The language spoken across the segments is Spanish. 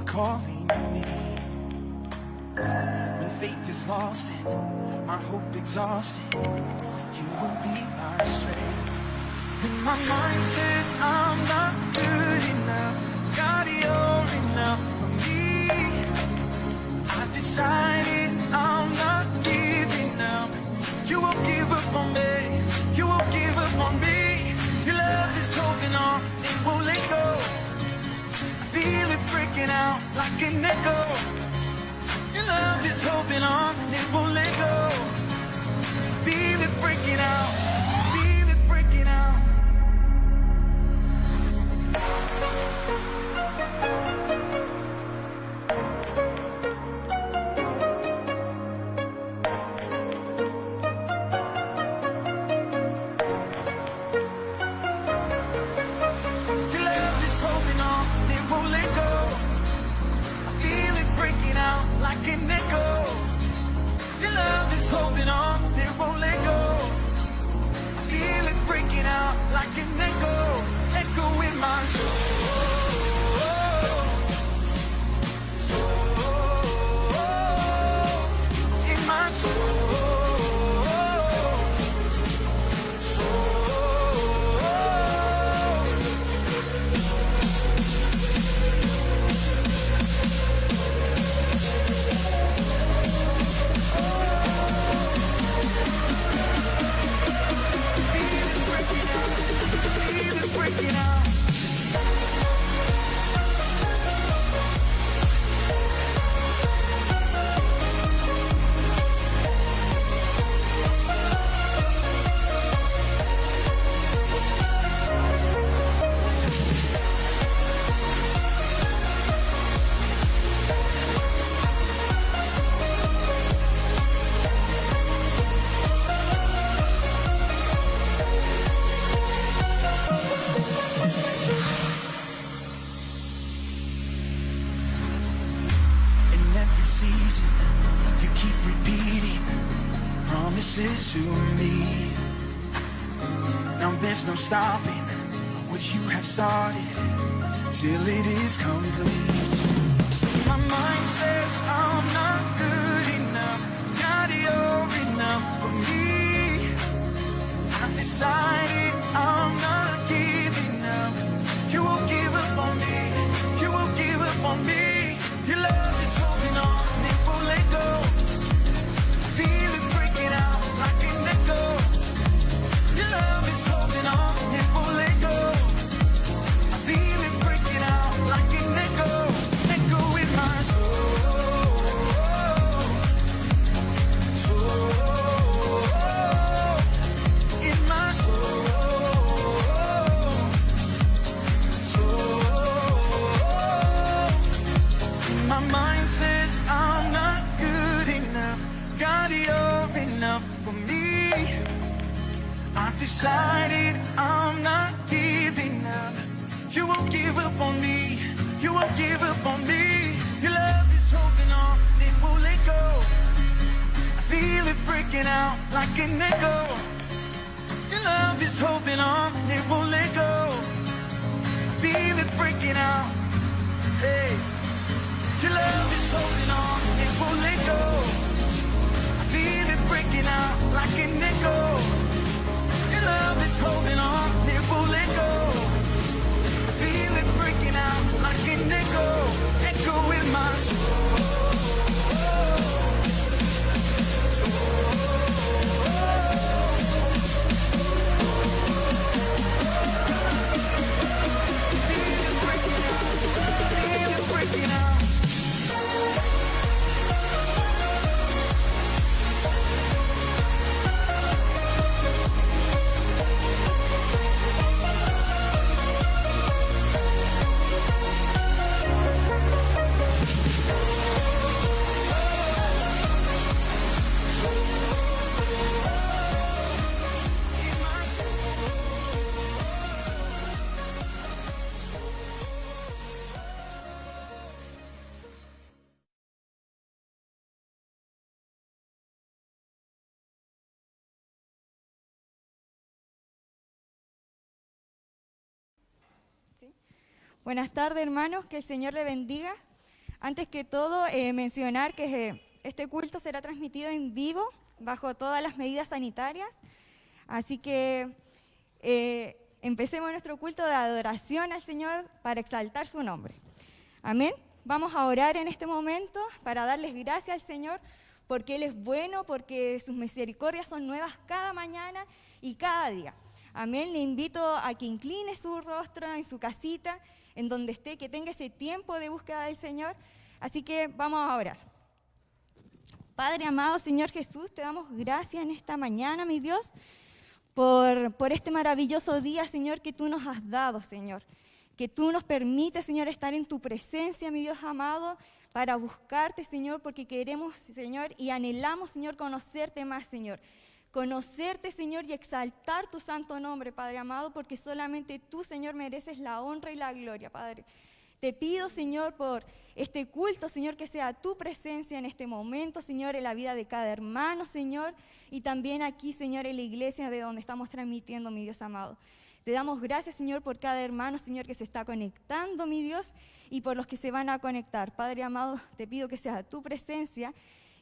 calling me. When faith is lost and my hope exhausted, you will be my strength. When my mind says I'm not good enough, God, you're enough for me. I decided I'm not giving up. You won't give up on me. You won't give up on me. Your love is holding on, it won't let go. I feel it breaking out like an echo. Your love is holding on, it won't let go. Feel it breaking out, feel it breaking out. Your love is holding on, it won't let go. I feel it breaking out like an echo. Your love is holding on, it won't let go. I feel it breaking out like an echo, echo in my soul. In my soul. Breaking out. Season, you keep repeating promises to me. Now there's no stopping what you have started till it is complete. My mind says I'm not good enough, God, you're enough for me. I've decided I'm not giving up. You won't give up on me, you won't give up on me. Your love is holding on, it won't let go. Feel it breaking out like an echo. Your love is holding on, it won't let go. I feel it breaking out like an echo, echo in my soul. Soul, in my soul. Soul. My mind says I'm not good enough, God, you're enough for me. I've decided I'm not giving up. You won't give up on me, you won't give up on me. Your love is holding on, it won't let go. I feel it breaking out like an echo. Your love is holding on, it won't let go. I feel it breaking out, hey. Your love is holding on, it won't let go. I feel it breaking out like an echo. Your love is holding on, it won't let go. I feel it breaking out like an echo, echo in my soul. Feel it breaking out, feel it breaking out. ¿Sí? Buenas tardes, hermanos, que el Señor le bendiga. Antes que todo, mencionar que este culto será transmitido en vivo bajo todas las medidas sanitarias. Así que empecemos nuestro culto de adoración al Señor para exaltar su nombre. Amén. Vamos a orar en este momento para darles gracias al Señor porque Él es bueno, porque sus misericordias son nuevas cada mañana y cada día. Amén. Le invito a que incline su rostro en su casita, en donde esté, que tenga ese tiempo de búsqueda del Señor. Así que vamos a orar. Padre amado, Señor Jesús, te damos gracias en esta mañana, mi Dios, por este maravilloso día, Señor, que tú nos has dado, Señor. Que tú nos permites, Señor, estar en tu presencia, mi Dios amado, para buscarte, Señor, porque queremos, Señor, y anhelamos, Señor, conocerte más, Señor. Conocerte, Señor, y exaltar tu santo nombre, Padre amado, porque solamente tú, Señor, mereces la honra y la gloria, Padre. Te pido, Señor, por este culto, Señor, que sea tu presencia en este momento, Señor, en la vida de cada hermano, Señor, y también aquí, Señor, en la iglesia de donde estamos transmitiendo, mi Dios amado. Te damos gracias, Señor, por cada hermano, Señor, que se está conectando, mi Dios, y por los que se van a conectar. Padre amado, te pido que sea tu presencia,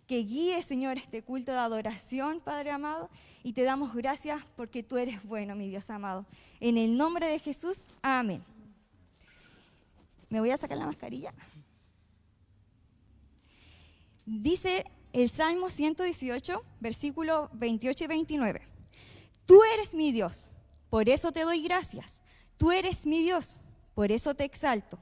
que guíe, Señor, este culto de adoración, Padre amado, y te damos gracias porque tú eres bueno, mi Dios amado. En el nombre de Jesús, amén. Me voy a sacar la mascarilla. Dice el Salmo 118, versículos 28 y 29. Tú eres mi Dios, por eso te doy gracias. Tú eres mi Dios, por eso te exalto.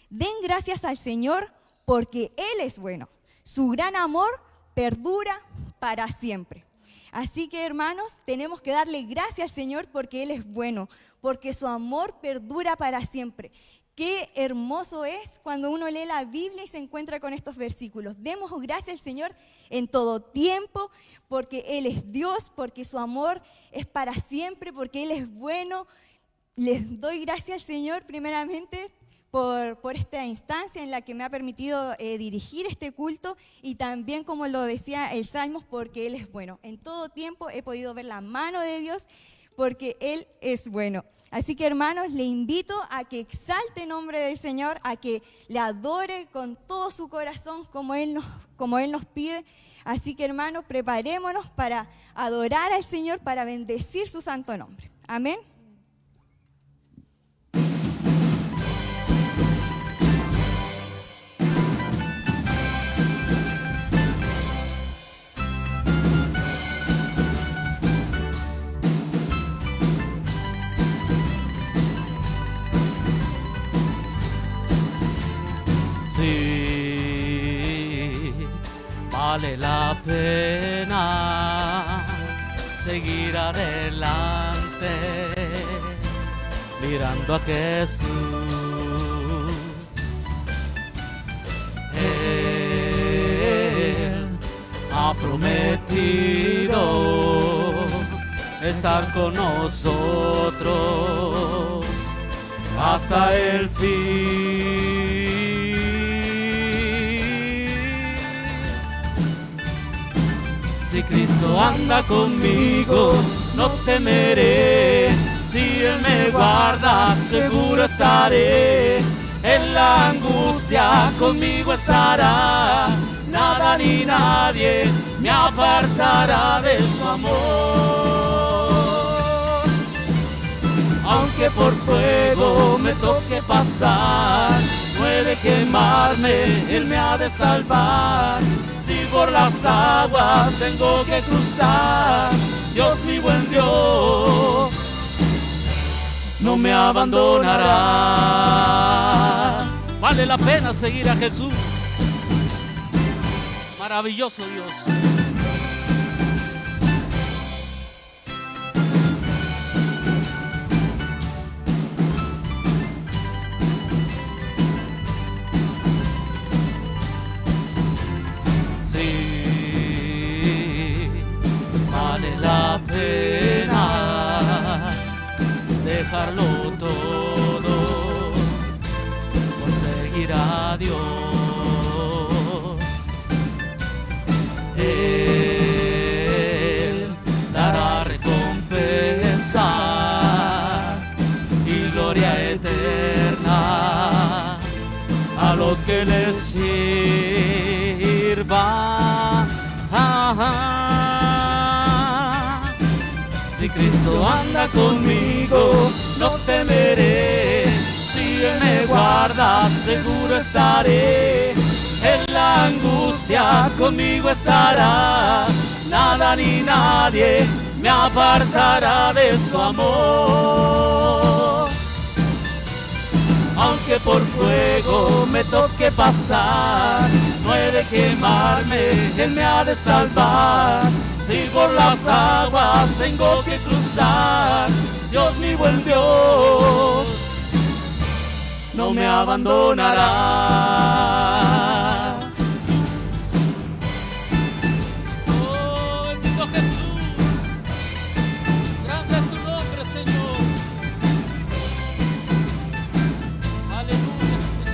Den gracias al Señor, porque Él es bueno. Su gran amor perdura para siempre. Así que, hermanos, tenemos que darle gracias al Señor porque Él es bueno, porque su amor perdura para siempre. Qué hermoso es cuando uno lee la Biblia y se encuentra con estos versículos. Demos gracias al Señor en todo tiempo, porque Él es Dios, porque su amor es para siempre, porque Él es bueno. Les doy gracias al Señor primeramente por esta instancia en la que me ha permitido dirigir este culto y también, como lo decía el Salmo, porque Él es bueno. En todo tiempo he podido ver la mano de Dios porque Él es bueno. Así que, hermanos, le invito a que exalte el nombre del Señor, a que le adore con todo su corazón como Él nos pide. Así que, hermanos, preparémonos para adorar al Señor, para bendecir su santo nombre. Amén. Vale la pena seguir adelante, mirando a Jesús. Él ha prometido estar con nosotros hasta el fin. Si Cristo anda conmigo, no temeré. Si Él me guarda, seguro estaré. En la angustia conmigo estará. Nada ni nadie me apartará de su amor. Aunque por fuego me toque pasar, no he de quemarme, Él me ha de salvar. Si por las aguas tengo que cruzar, Dios, mi buen Dios, no me abandonará. Vale la pena seguir a Jesús. Maravilloso Dios. La pena dejarlo todo por seguir a Dios. Él dará recompensa y gloria eterna a los que les sirva. Si Cristo anda conmigo, no temeré. Si Él me guarda, seguro estaré. En la angustia conmigo estará. Nada ni nadie me apartará de su amor. Aunque por fuego me toque pasar, no he de quemarme, Él me ha de salvar. Si por las aguas tengo que cruzar, Dios, mi buen Dios, no me abandonará. Oh, bendito Jesús, grande es tu nombre, Señor. Aleluya, Señor.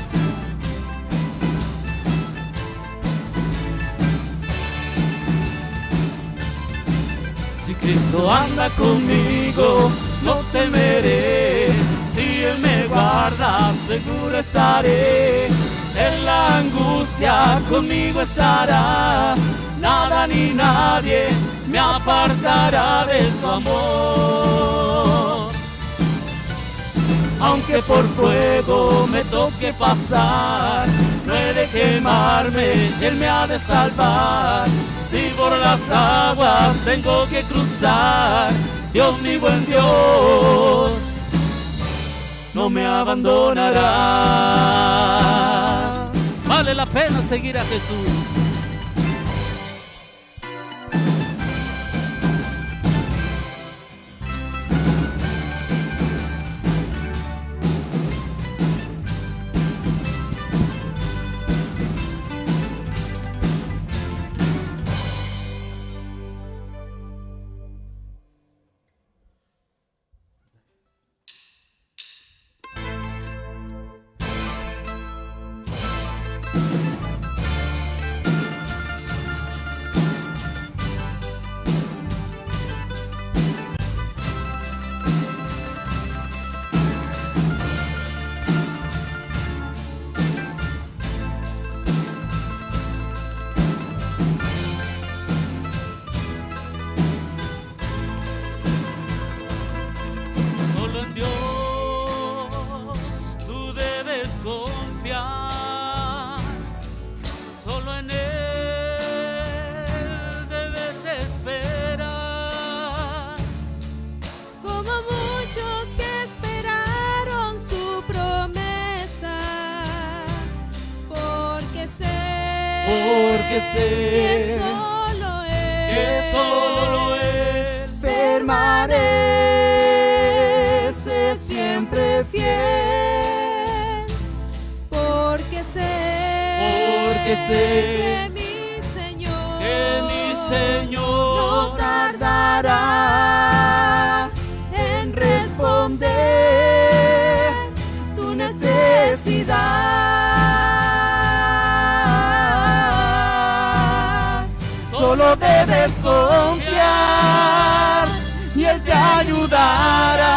Si Cristo anda conmigo, no temeré. Si Él me guarda, seguro estaré. En la angustia conmigo estará. Nada ni nadie me apartará de su amor. Aunque por fuego me toque pasar, no he de quemarme, Él me ha de salvar. Si por las aguas tengo que cruzar, Dios, mi buen Dios, no me abandonará. Vale la pena seguir a Jesús. Solo en Dios tú debes confiar, solo en Él debes esperar. Como muchos que esperaron su promesa, porque sé que solo Él permanece siempre fiel, porque sé que mi Señor no tardará en responder tu necesidad. Solo debes confiar y Él te ayudará.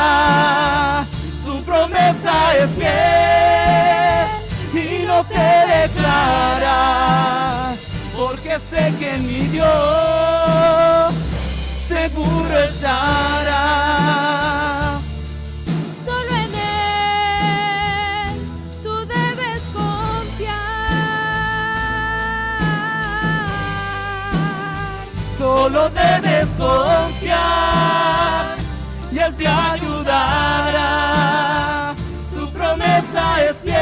Su promesa es fiel y no te declara, porque sé que en mi Dios seguro estarás. Solo en Él tú debes confiar. Solo debes confiar y Él te ayudará. Su promesa es fiel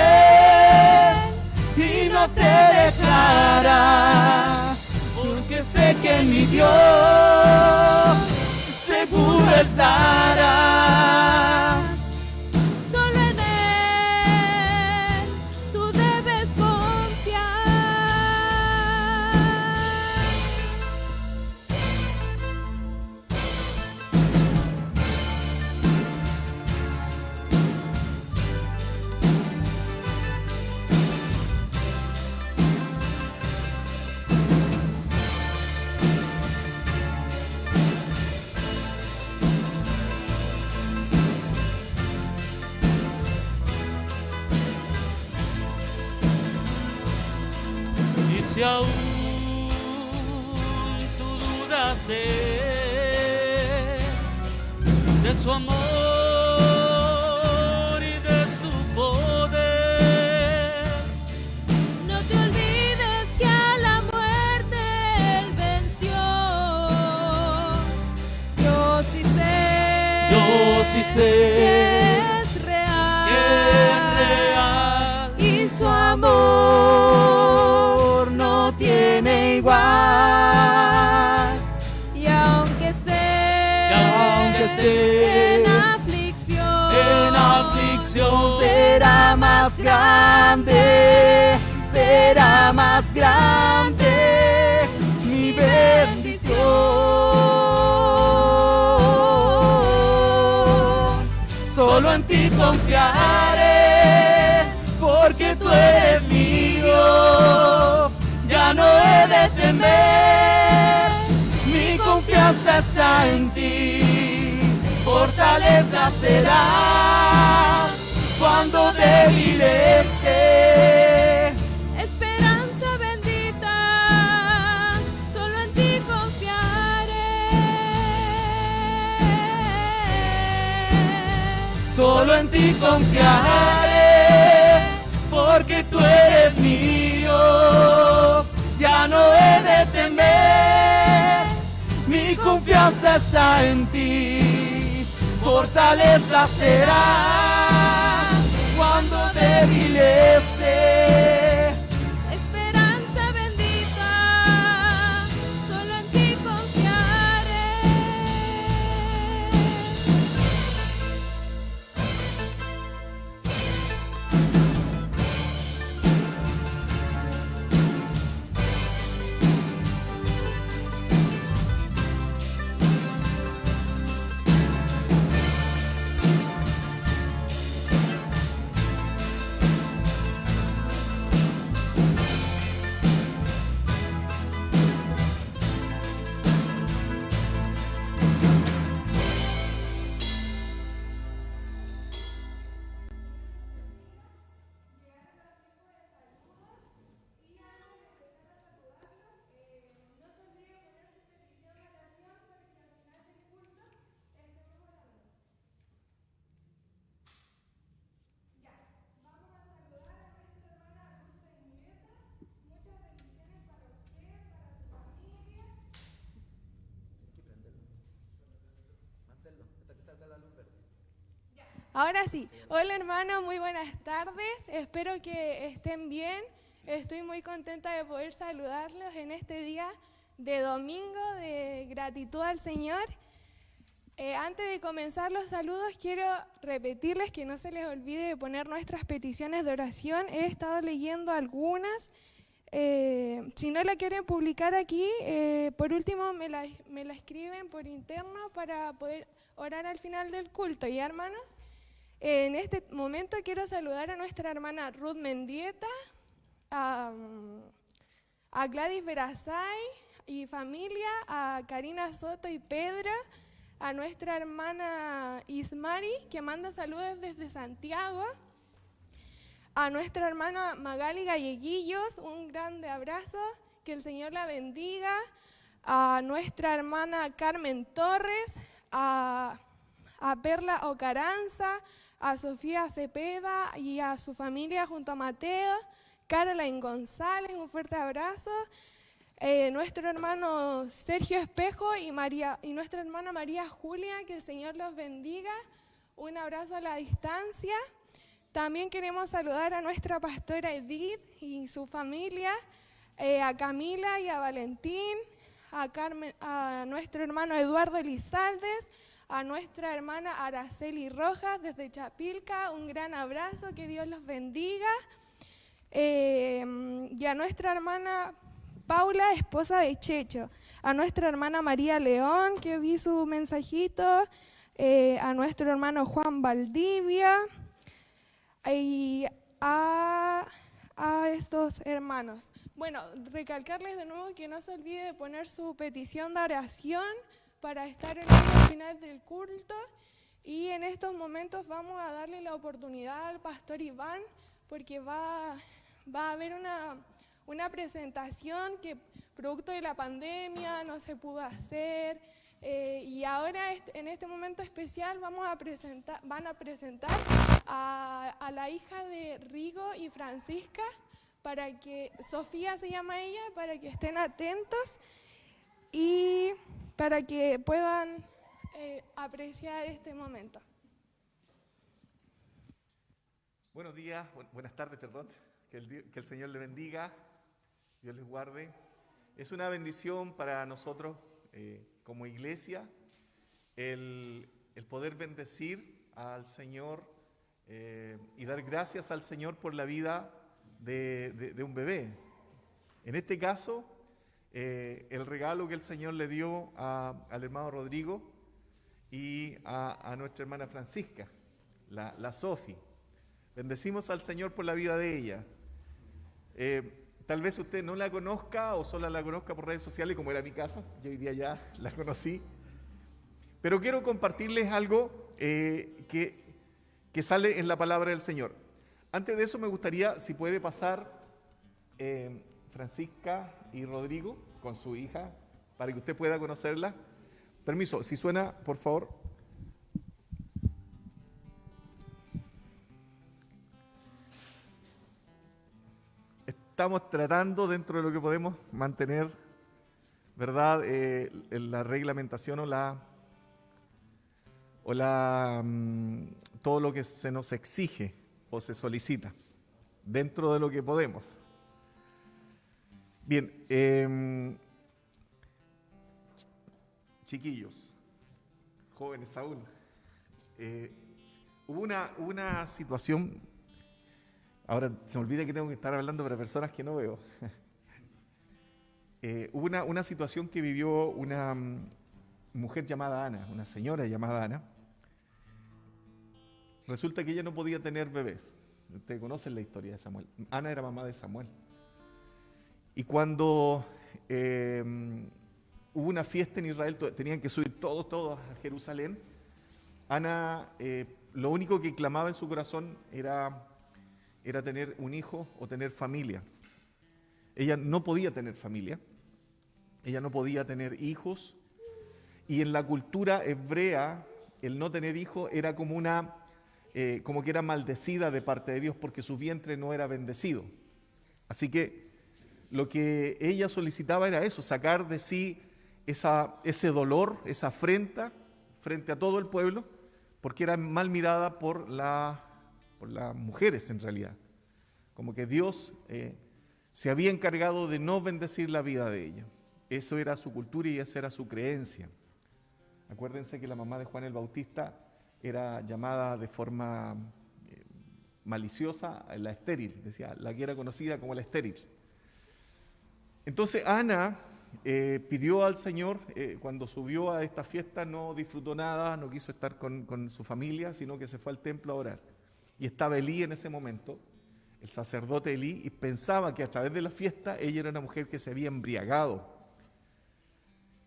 y no te dejará, porque sé que en mi Dios seguro estarás. Solo en Él tú debes confiar. Si aún tú dudas de su amor y de su poder, No te olvides que a la muerte Él venció. Yo sí sé que es real, que es real, y su amor no tiene igual. Y aunque esté en aflicción, será más grande mi bendición. solo en ti confiaré, porque tú eres mi Dios, ya no he de temer, mi confianza está en ti, fortaleza será cuando débil esté. Esperanza bendita, solo en ti confiaré. Solo en ti confiaré, porque tú eres mi Dios, ya no he de temer, mi confianza está en ti, fortaleza será cuando débil esté. Esperanza bendita, solo en ti confiaré. Ahora sí. Hola hermanos, muy buenas tardes. Espero que estén bien. Estoy muy contenta de poder saludarlos en este día de domingo de gratitud al Señor. Antes de comenzar los saludos, quiero repetirles que no se les olvide poner nuestras peticiones de oración. He estado leyendo algunas. Si no la quieren publicar aquí, por último me la escriben por interno para poder orar al final del culto. ¿Ya, hermanos? En este momento quiero saludar a nuestra hermana Ruth Mendieta, a Gladys Verazay y familia, a Karina Soto y Pedra, a nuestra hermana Ismari, que manda saludos desde Santiago, a nuestra hermana Magali Galleguillos, un grande abrazo, que el Señor la bendiga, a nuestra hermana Carmen Torres, a Perla Ocaranza, a Sofía Cepeda y a su familia junto a Mateo, Caroline González, un fuerte abrazo, nuestro hermano Sergio Espejo y nuestra hermana María Julia, que el Señor los bendiga, un abrazo a la distancia. También queremos saludar a nuestra pastora Edith y su familia, a Camila y a Valentín, a nuestro hermano Eduardo Elizaldes, a nuestra hermana Araceli Rojas desde Chapilca, un gran abrazo, que Dios los bendiga. Y a nuestra hermana Paula, esposa de Checho, a nuestra hermana María León, que vi su mensajito, a nuestro hermano Juan Valdivia y a estos hermanos. Bueno, recalcarles de nuevo que no se olvide de poner su petición de oración para estar en el final del culto, y en estos momentos vamos a darle la oportunidad al pastor Iván, porque va a haber una presentación que producto de la pandemia no se pudo hacer. Y ahora en este momento especial van a presentar a la hija de Rigo y Francisca, para que, Sofía se llama ella, para que estén atentos y para que puedan apreciar este momento. Buenos días, buenas tardes, perdón. Que el Señor le bendiga, Dios les guarde. Es una bendición para nosotros como iglesia el poder bendecir al Señor y dar gracias al Señor por la vida de un bebé. En este caso, el regalo que el Señor le dio al hermano Rodrigo y a nuestra hermana Francisca, la Sofi. Bendecimos al Señor por la vida de ella. Tal vez usted no la conozca o solo la conozca por redes sociales, como era mi caso. Yo hoy día ya la conocí. Pero quiero compartirles algo que sale en la palabra del Señor. Antes de eso me gustaría, si puede pasar Francisca y Rodrigo con su hija, para que usted pueda conocerla. Permiso, si suena, por favor. Estamos tratando, dentro de lo que podemos, mantener, ¿verdad?, la reglamentación todo lo que se nos exige o se solicita, dentro de lo que podemos. Bien, chiquillos, jóvenes aún, hubo una situación. Ahora se me olvida que tengo que estar hablando para personas que no veo. Hubo una situación que vivió una mujer llamada Ana, una señora llamada Ana. Resulta que ella no podía tener bebés. Ustedes conocen la historia de Samuel. Ana era mamá de Samuel. Y cuando hubo una fiesta en Israel, tenían que subir todos a Jerusalén. Ana, lo único que clamaba en su corazón era tener un hijo o tener familia. Ella no podía tener familia, ella no podía tener hijos, y en la cultura hebrea el no tener hijos era como que era maldecida de parte de Dios porque su vientre no era bendecido. Así que lo que ella solicitaba era eso, sacar de sí ese dolor, esa afrenta frente a todo el pueblo, porque era mal mirada por las mujeres en realidad, como que Dios se había encargado de no bendecir la vida de ella. Eso era su cultura y esa era su creencia. Acuérdense que la mamá de Juan el Bautista era llamada de forma maliciosa la estéril, decía, la que era conocida como la estéril. Entonces Ana pidió al Señor, cuando subió a esta fiesta no disfrutó nada, no quiso estar con su familia, sino que se fue al templo a orar. Y estaba Elí en ese momento, el sacerdote Elí, y pensaba que a través de la fiesta ella era una mujer que se había embriagado.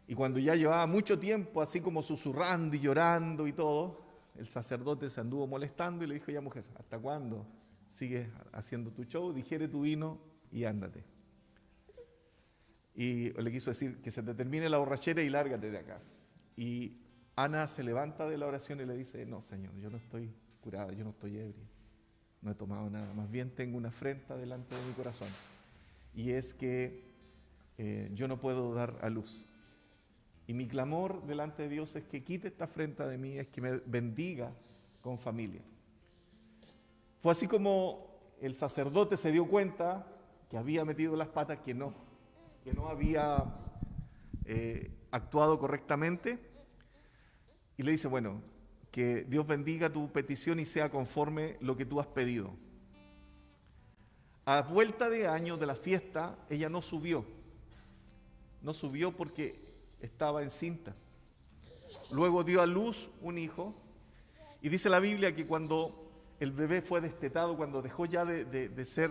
Y cuando ya llevaba mucho tiempo así como susurrando y llorando y todo, el sacerdote se anduvo molestando y le dijo, ya mujer, ¿hasta cuándo sigues haciendo tu show? Digiere tu vino y ándate. Y le quiso decir que se te termine la borrachera y lárgate de acá. Y Ana se levanta de la oración y le dice, no Señor, yo no estoy curada, yo no estoy ebria, no he tomado nada, más bien tengo una afrenta delante de mi corazón, y es que yo no puedo dar a luz, y mi clamor delante de Dios es que quite esta afrenta de mí, es que me bendiga con familia. Fue así como el sacerdote se dio cuenta que había metido las patas, que no había actuado correctamente, y le dice, bueno, que Dios bendiga tu petición y sea conforme lo que tú has pedido. A vuelta de año de la fiesta, ella no subió porque estaba encinta. Luego dio a luz un hijo, y dice la Biblia que cuando el bebé fue destetado, cuando dejó ya de ser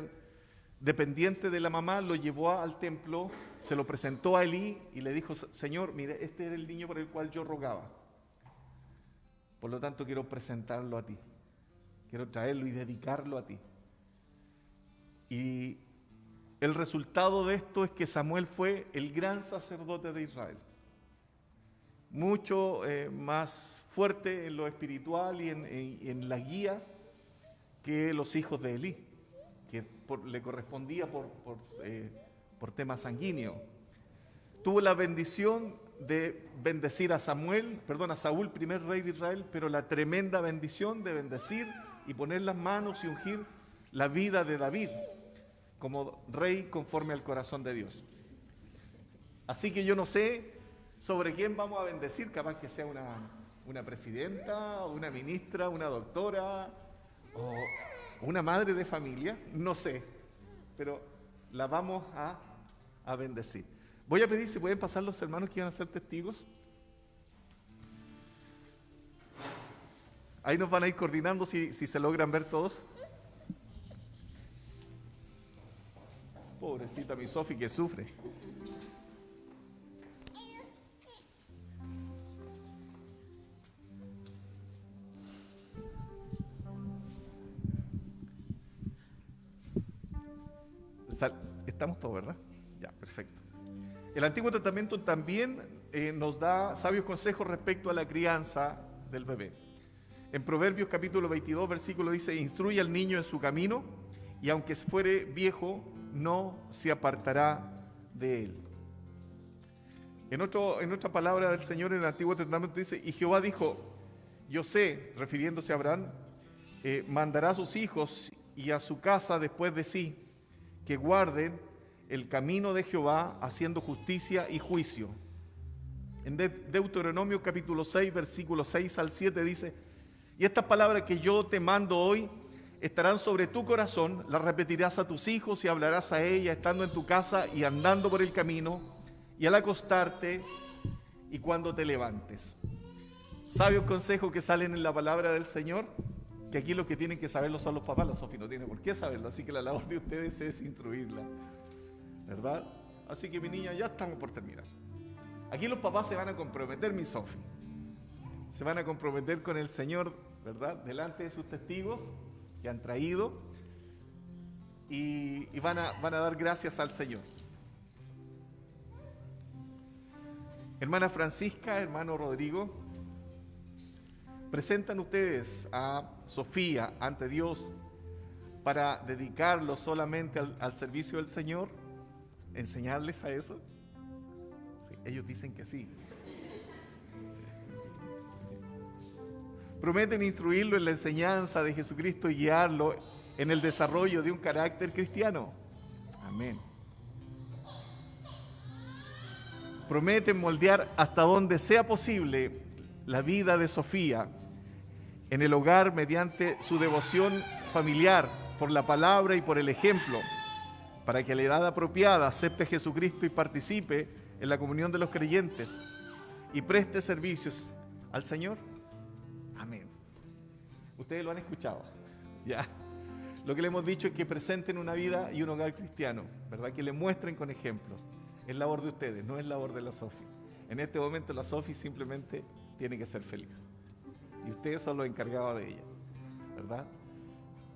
dependiente de la mamá, lo llevó al templo, se lo presentó a Elí y le dijo, Señor, mire, este era el niño por el cual yo rogaba. Por lo tanto, quiero presentarlo a ti. Quiero traerlo y dedicarlo a ti. Y el resultado de esto es que Samuel fue el gran sacerdote de Israel. Mucho más fuerte en lo espiritual y en la guía que los hijos de Elí, que le correspondía por tema sanguíneo. Tuvo la bendición de bendecir a Saúl, primer rey de Israel, pero la tremenda bendición de bendecir y poner las manos y ungir la vida de David como rey conforme al corazón de Dios. Así que yo no sé sobre quién vamos a bendecir, capaz que sea una presidenta, una ministra, una doctora o una madre de familia, no sé, pero la vamos a bendecir. Voy a pedir si pueden pasar los hermanos que van a ser testigos. Ahí nos van a ir coordinando si se logran ver todos. Pobrecita mi Sofi que sufre. Estamos todos, ¿verdad? Ya, perfecto. El Antiguo Testamento también nos da sabios consejos respecto a la crianza del bebé. En Proverbios capítulo 22, versículo dice: instruye al niño en su camino, y aunque fuere viejo, no se apartará de él. En otra palabra del Señor en el Antiguo Testamento dice: y Jehová dijo, yo sé, refiriéndose a Abraham, mandará a sus hijos y a su casa después de sí, que guarden el camino de Jehová, haciendo justicia y juicio. En Deuteronomio capítulo 6, versículos 6 al 7 dice: y estas palabras que yo te mando hoy estarán sobre tu corazón, las repetirás a tus hijos y hablarás a ella estando en tu casa y andando por el camino y al acostarte y cuando te levantes. Sabios consejos que salen en la palabra del Señor, que aquí los que tienen que saberlo son los papás. La Sofi no tiene por qué saberlo, así que la labor de ustedes es instruirla, ¿verdad? Así que mi niña, ya estamos por terminar. Aquí los papás se van a comprometer, mi Sofi. Se van a comprometer con el Señor, ¿verdad? Delante de sus testigos que han traído y van a dar gracias al Señor. Hermana Francisca, hermano Rodrigo, presentan ustedes a Sofía ante Dios para dedicarlo solamente al servicio del Señor, enseñarles a eso. Sí, ellos dicen que sí. Prometen instruirlo en la enseñanza de Jesucristo y guiarlo en el desarrollo de un carácter cristiano. Amén. Prometen moldear hasta donde sea posible la vida de Sofía en el hogar mediante su devoción familiar por la palabra y por el ejemplo, para que a la edad apropiada acepte a Jesucristo y participe en la comunión de los creyentes y preste servicios al Señor. Amén. Ustedes lo han escuchado, ya. Lo que le hemos dicho es que presenten una vida y un hogar cristiano, ¿verdad? Que le muestren con ejemplos. Es labor de ustedes, no es labor de la Sofi. En este momento la Sofi simplemente tiene que ser feliz. Y ustedes son los encargados de ella, ¿verdad?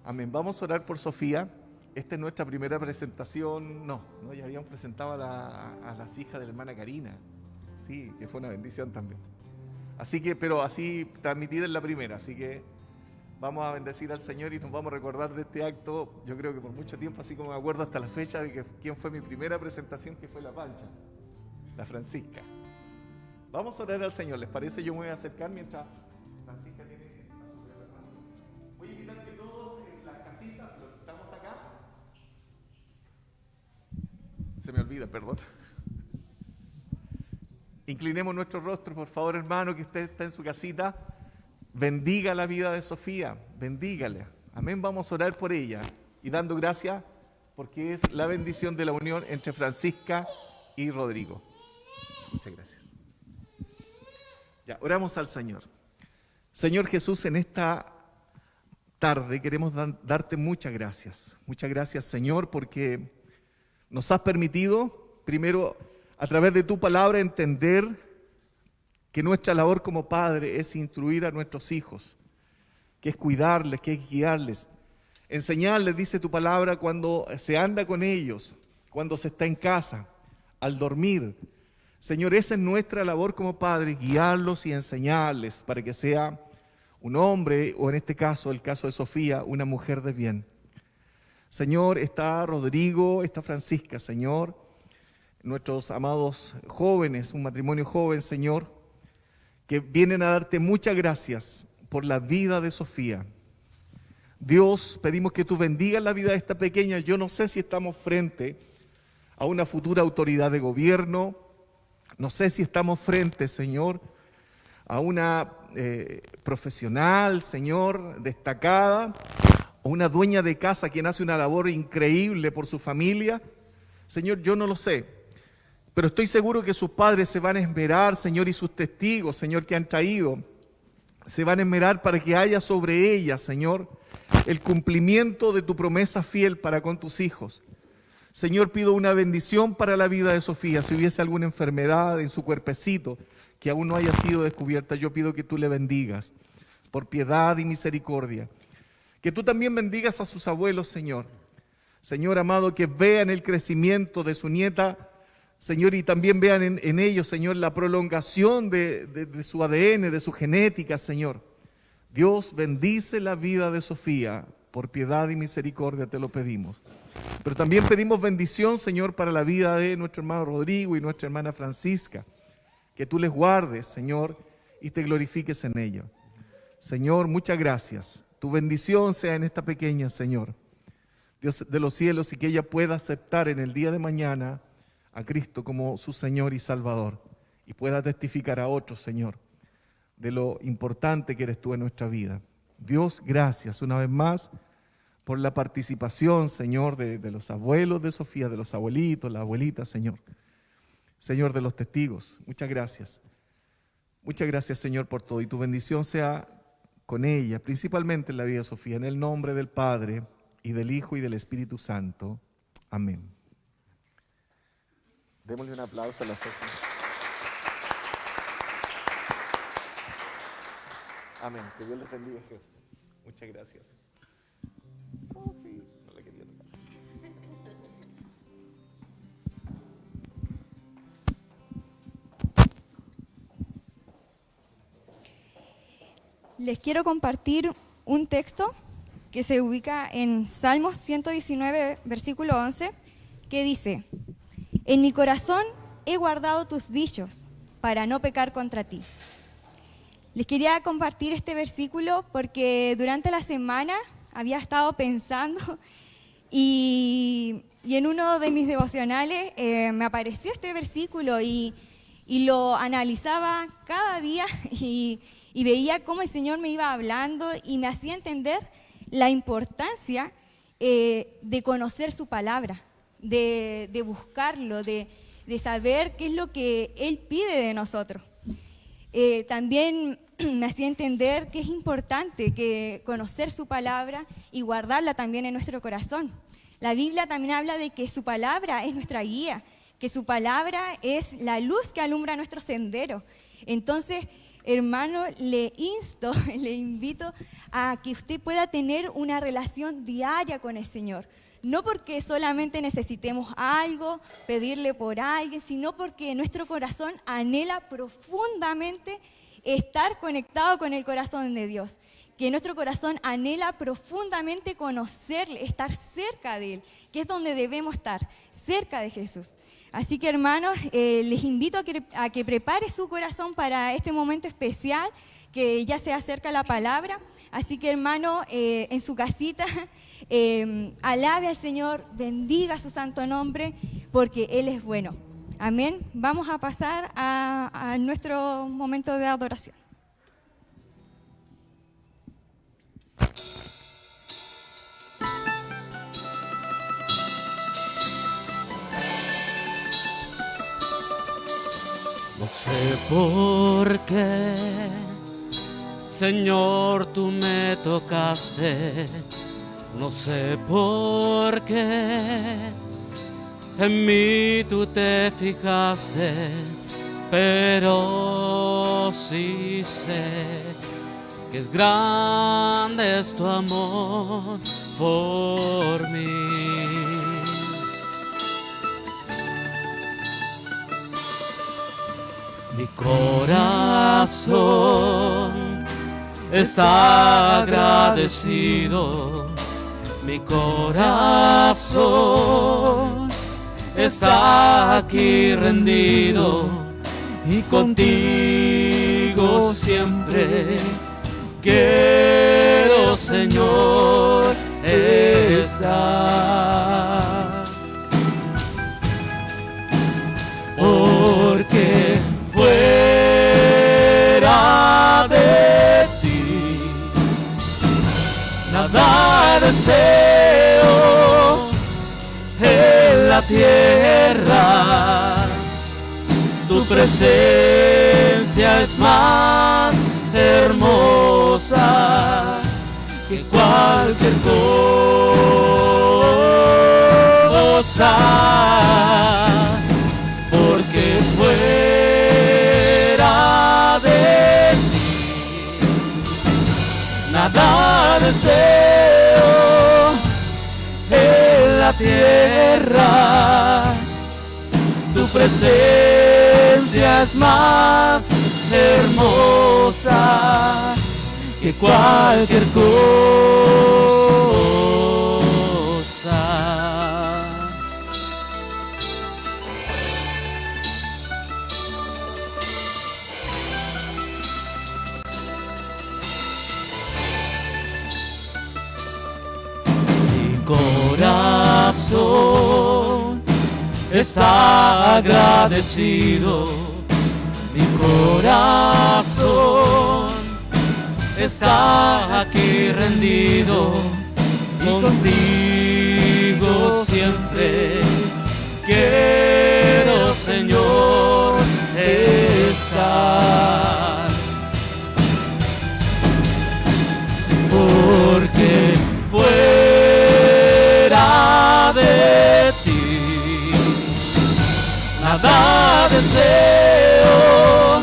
Amén. Vamos a orar por Sofía. Esta es nuestra primera presentación. No, ya habíamos presentado a las hijas de la hermana Karina. Sí, que fue una bendición también. Así que, pero así transmitida en la primera, así que vamos a bendecir al Señor y nos vamos a recordar de este acto, yo creo que por mucho tiempo, así como me acuerdo hasta la fecha de que quién fue mi primera presentación, que fue la Pancha, la Francisca. Vamos a orar al Señor, ¿les parece? Yo me voy a acercar mientras Francisca tiene a su hermano. Voy a invitar que todos en las casitas, los que estamos acá, se me olvida, perdón. Inclinemos nuestro rostro, por favor, hermano, que usted está en su casita. Bendiga la vida de Sofía, bendígale. Amén, vamos a orar por ella y dando gracias porque es la bendición de la unión entre Francisca y Rodrigo. Muchas gracias. Ya, oramos al Señor. Señor Jesús, en esta tarde queremos darte muchas gracias. Muchas gracias, Señor, porque nos has permitido, primero, a través de tu palabra, entender que nuestra labor como padre es instruir a nuestros hijos, que es cuidarles, que es guiarles, enseñarles, dice tu palabra, cuando se anda con ellos, cuando se está en casa, al dormir. Señor, esa es nuestra labor como padres, guiarlos y enseñarles para que sea un hombre, o en este caso, el caso de Sofía, una mujer de bien. Señor, está Rodrigo, está Francisca, Señor, nuestros amados jóvenes, un matrimonio joven, Señor, que vienen a darte muchas gracias por la vida de Sofía. Dios, pedimos que tú bendigas la vida de esta pequeña. Yo no sé si estamos frente a una futura autoridad de gobierno, no sé si estamos frente, Señor, a una profesional, Señor, destacada, o una dueña de casa quien hace una labor increíble por su familia. Señor, yo no lo sé, pero estoy seguro que sus padres se van a esmerar, Señor, y sus testigos, Señor, que han traído, se van a esmerar para que haya sobre ella, Señor, el cumplimiento de tu promesa fiel para con tus hijos. Señor, pido una bendición para la vida de Sofía. Si hubiese alguna enfermedad en su cuerpecito que aún no haya sido descubierta, yo pido que tú le bendigas por piedad y misericordia. Que tú también bendigas a sus abuelos, Señor. Señor amado, que vean el crecimiento de su nieta, Señor, y también vean en ellos, Señor, la prolongación de su ADN, de su genética, Señor. Dios, bendice la vida de Sofía, por piedad y misericordia te lo pedimos. Pero también pedimos bendición, Señor, para la vida de nuestro hermano Rodrigo y nuestra hermana Francisca. Que tú les guardes, Señor, y te glorifiques en ello. Señor, muchas gracias. Tu bendición sea en esta pequeña, Señor, Dios de los cielos, y que ella pueda aceptar en el día de mañana a Cristo como su Señor y Salvador, y pueda testificar a otros, Señor, de lo importante que eres tú en nuestra vida. Dios, gracias una vez más por la participación, Señor, de los abuelos de Sofía, de los abuelitos, las abuelitas, Señor. Señor, de los testigos, muchas gracias. Muchas gracias, Señor, por todo. Y tu bendición sea con ella, principalmente en la vida de Sofía, en el nombre del Padre, y del Hijo, y del Espíritu Santo. Amén. Démosle un aplauso a la Sofía. Amén. Que Dios les bendiga, Jesús. Muchas gracias. Sofi, no la quería tocar. Les quiero compartir un texto que se ubica en Salmos 119, versículo 11, que dice: en mi corazón he guardado tus dichos para no pecar contra ti. Les quería compartir este versículo porque durante la semana había estado pensando y en uno de mis devocionales me apareció este versículo y lo analizaba cada día y veía cómo el Señor me iba hablando y me hacía entender la importancia de conocer su palabra, de buscarlo, de saber qué es lo que Él pide de nosotros. También me hacía entender que es importante que conocer su palabra y guardarla también en nuestro corazón. La Biblia también habla de que su palabra es nuestra guía, que su palabra es la luz que alumbra nuestro sendero. Entonces, hermano, le invito a que usted pueda tener una relación diaria con el Señor. No porque solamente necesitemos algo, pedirle por alguien, sino porque nuestro corazón anhela profundamente estar conectado con el corazón de Dios. Que nuestro corazón anhela profundamente conocerle, estar cerca de Él, que es donde debemos estar, cerca de Jesús. Así que, hermanos, les invito a que prepare su corazón para este momento especial, que ya se acerca la palabra. Así que, hermano, en su casita, alabe al Señor, bendiga su santo nombre, porque Él es bueno. Amén. Vamos a pasar a nuestro momento de adoración. No sé por qué, Señor, tú me tocaste. No sé por qué en mí tú te fijaste, pero sí sé que es grande es tu amor por mí. Mi corazón está agradecido, mi corazón está aquí rendido y contigo siempre quiero, Señor, estar. Porque fuera de ti nada deseo en la tierra. Tu presencia es más hermosa que cualquier cosa. Porque fuera de ti nada deseo en la tierra. Tu presencia es más hermosa que cualquier cosa. Corazón está agradecido, mi corazón está aquí rendido y contigo siempre quiero, Señor, estar. Porque fuera de ti nada deseo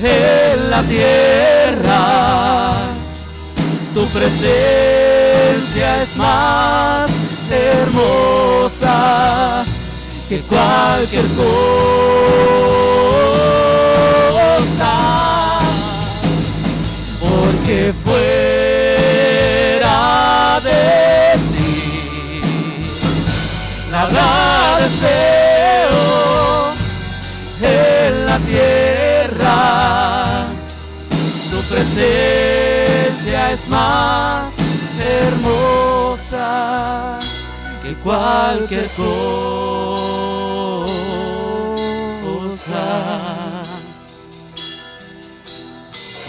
en la tierra. Tu presencia es más hermosa que cualquier cosa. Porque fuera de ti nada deseo en la tierra. Tu presencia es más hermosa que cualquier cosa.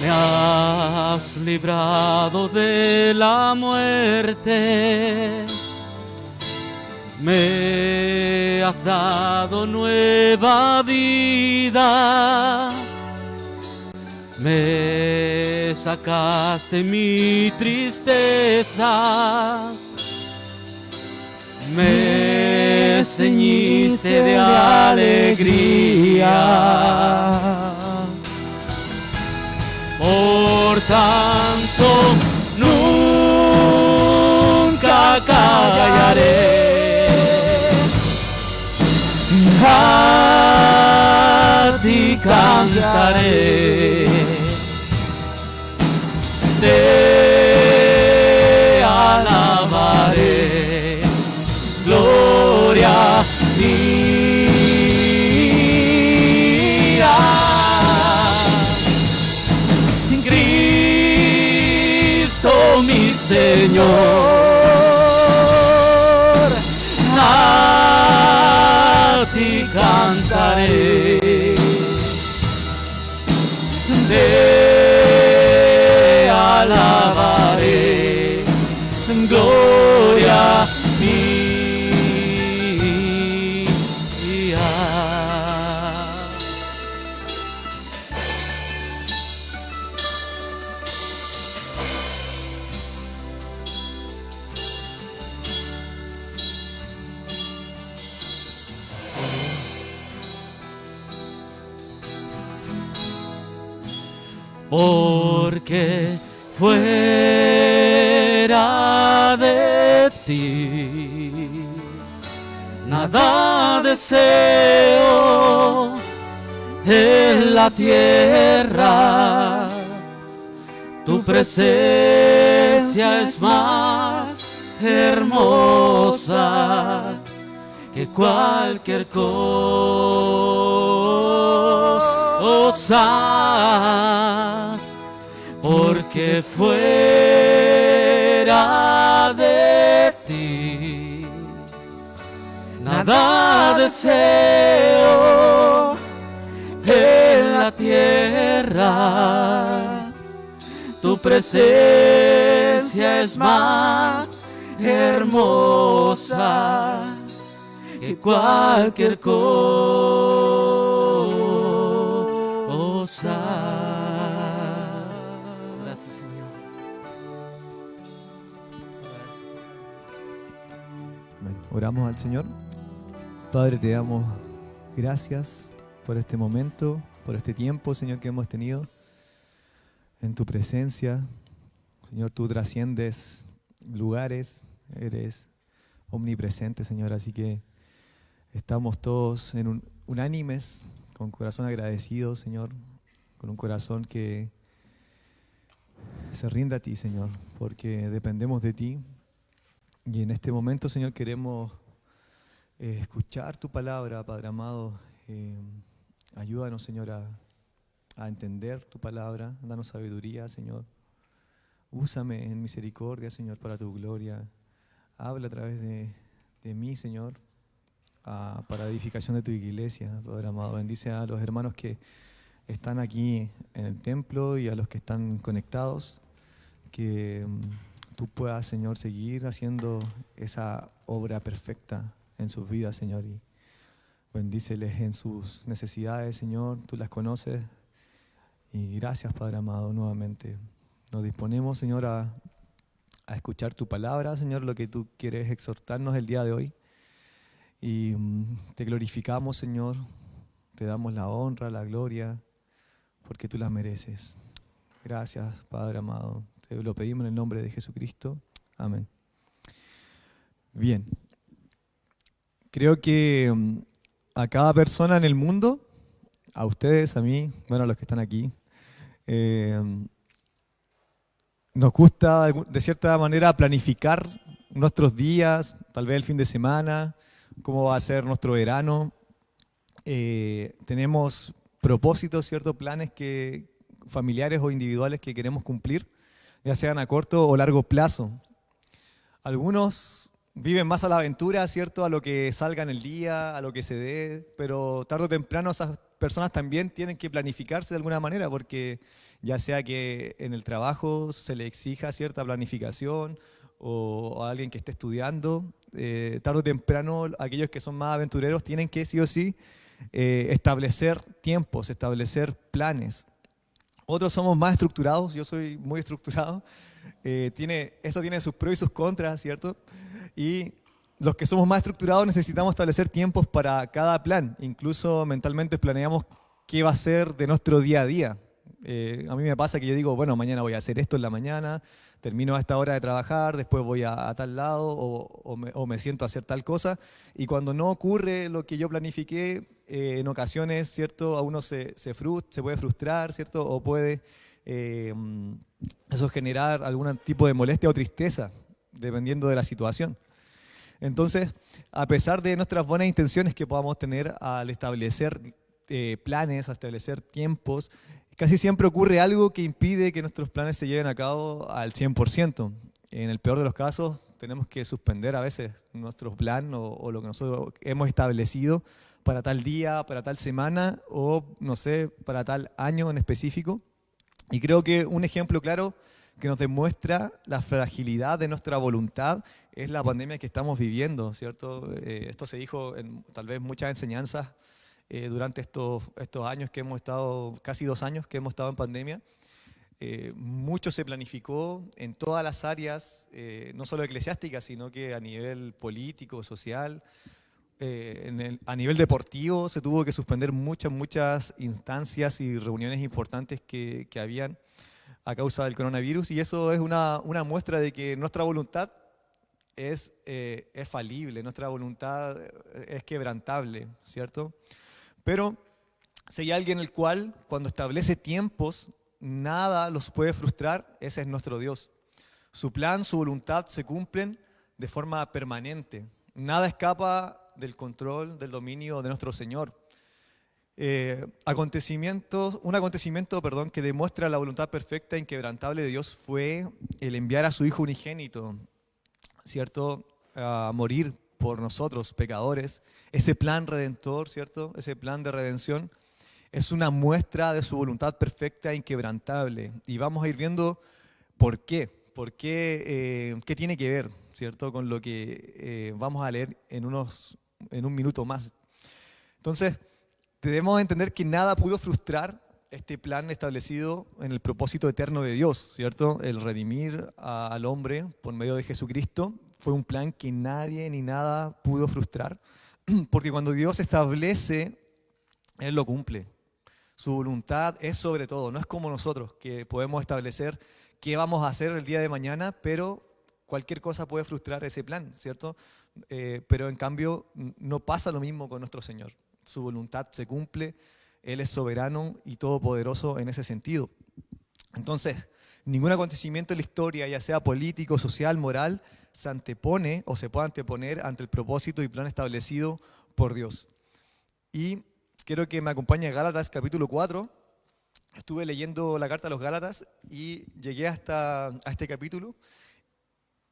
Me has librado de la muerte, me has dado nueva vida, me sacaste mi tristeza, me ceñiste de alegría. Por tanto, nunca callaré, a ti cantaré, te alabaré, gloria mía. Cristo mi Señor, a ti cantaré, te alabaré, gloria mía. Porque fuera de ti nada deseo en la tierra. Tu presencia es más hermosa que cualquier cosa, porque fuera de ti nada deseo en la tierra. Tu presencia es más hermosa que cualquier cosa. Gracias, Señor. Amén. Oramos al Señor. Padre, te damos gracias por este momento, por este tiempo, Señor, que hemos tenido en tu presencia. Señor, tú trasciendes lugares, eres omnipresente, Señor, así que estamos todos unánimes, con corazón agradecido, Señor, con un corazón que se rinde a ti, Señor, porque dependemos de ti. Y en este momento, Señor, queremos escuchar tu palabra, Padre amado. Ayúdanos, Señor, a entender tu palabra. Danos sabiduría, Señor. Úsame en misericordia, Señor, para tu gloria. Habla a través de mí, Señor, para edificación de tu iglesia, Padre amado. Bendice a los hermanos que están aquí en el templo y a los que están conectados. Que tú puedas, Señor, seguir haciendo esa obra perfecta en sus vidas, Señor. Y bendíceles en sus necesidades, Señor. Tú las conoces. Y gracias, Padre amado, nuevamente. Nos disponemos, Señor, a escuchar tu palabra, Señor, lo que tú quieres exhortarnos el día de hoy. Y te glorificamos, Señor. Te damos la honra, la gloria, porque tú la mereces. Gracias, Padre amado. Te lo pedimos en el nombre de Jesucristo. Amén. Bien. Creo que a cada persona en el mundo, a ustedes, a mí, bueno, a los que están aquí, nos gusta de cierta manera planificar nuestros días, tal vez el fin de semana, cómo va a ser nuestro verano. Tenemos propósitos, ciertos planes familiares o individuales que queremos cumplir, ya sean a corto o largo plazo. Algunos viven más a la aventura, ¿cierto? A lo que salga en el día, a lo que se dé, pero tarde o temprano esas personas también tienen que planificarse de alguna manera, porque ya sea que en el trabajo se le exija cierta planificación o a alguien que esté estudiando, tarde o temprano aquellos que son más aventureros tienen que sí o sí establecer tiempos, establecer planes. Otros somos más estructurados, yo soy muy estructurado, eso tiene sus pros y sus contras, ¿cierto? Y los que somos más estructurados necesitamos establecer tiempos para cada plan, incluso mentalmente planeamos qué va a ser de nuestro día a día. A mí me pasa que yo digo, bueno, mañana voy a hacer esto en la mañana, termino a esta hora de trabajar, después voy a tal lado o me siento a hacer tal cosa, y cuando no ocurre lo que yo planifiqué, en ocasiones, ¿cierto? A uno se puede frustrar, ¿cierto? O puede eso generar algún tipo de molestia o tristeza, dependiendo de la situación. Entonces, a pesar de nuestras buenas intenciones que podamos tener al establecer planes, al establecer tiempos, casi siempre ocurre algo que impide que nuestros planes se lleven a cabo al 100%. En el peor de los casos, tenemos que suspender a veces nuestro plan o lo que nosotros hemos establecido para tal día, para tal semana o, no sé, para tal año en específico. Y creo que un ejemplo claro que nos demuestra la fragilidad de nuestra voluntad es la pandemia que estamos viviendo, ¿cierto? Esto se dijo en tal vez muchas enseñanzas durante estos años que hemos estado, casi 2 años que hemos estado en pandemia. Mucho se planificó en todas las áreas, no solo eclesiásticas, sino que a nivel político, social, a nivel deportivo se tuvo que suspender muchas instancias y reuniones importantes que habían a causa del coronavirus, y eso es una muestra de que nuestra voluntad es falible, nuestra voluntad es quebrantable, ¿cierto? Pero Si hay alguien el cual, cuando establece tiempos, nada los puede frustrar, ese es nuestro Dios. Su plan, su voluntad se cumplen de forma permanente. Nada escapa del control, del dominio de nuestro Señor. Un acontecimiento que demuestra la voluntad perfecta e inquebrantable de Dios fue el enviar a su Hijo unigénito, ¿cierto?, a morir por nosotros, pecadores. Ese plan redentor, ¿cierto?, ese plan de redención es una muestra de su voluntad perfecta e inquebrantable. Y vamos a ir viendo por qué, qué tiene que ver, ¿cierto?, con lo que vamos a leer en un minuto más. Entonces, debemos entender que nada pudo frustrar este plan establecido en el propósito eterno de Dios, ¿cierto? El redimir al hombre por medio de Jesucristo fue un plan que nadie ni nada pudo frustrar, porque cuando Dios establece, Él lo cumple. Su voluntad es sobre todo, no es como nosotros, que podemos establecer qué vamos a hacer el día de mañana, pero cualquier cosa puede frustrar ese plan, ¿cierto? Pero en cambio no pasa lo mismo con nuestro Señor. Su voluntad se cumple, Él es soberano y todopoderoso en ese sentido. Entonces, ningún acontecimiento en la historia, ya sea político, social, moral, se antepone o se puede anteponer ante el propósito y plan establecido por Dios. Y quiero que me acompañe a Gálatas capítulo 4. Estuve leyendo la carta a los Gálatas y llegué hasta a este capítulo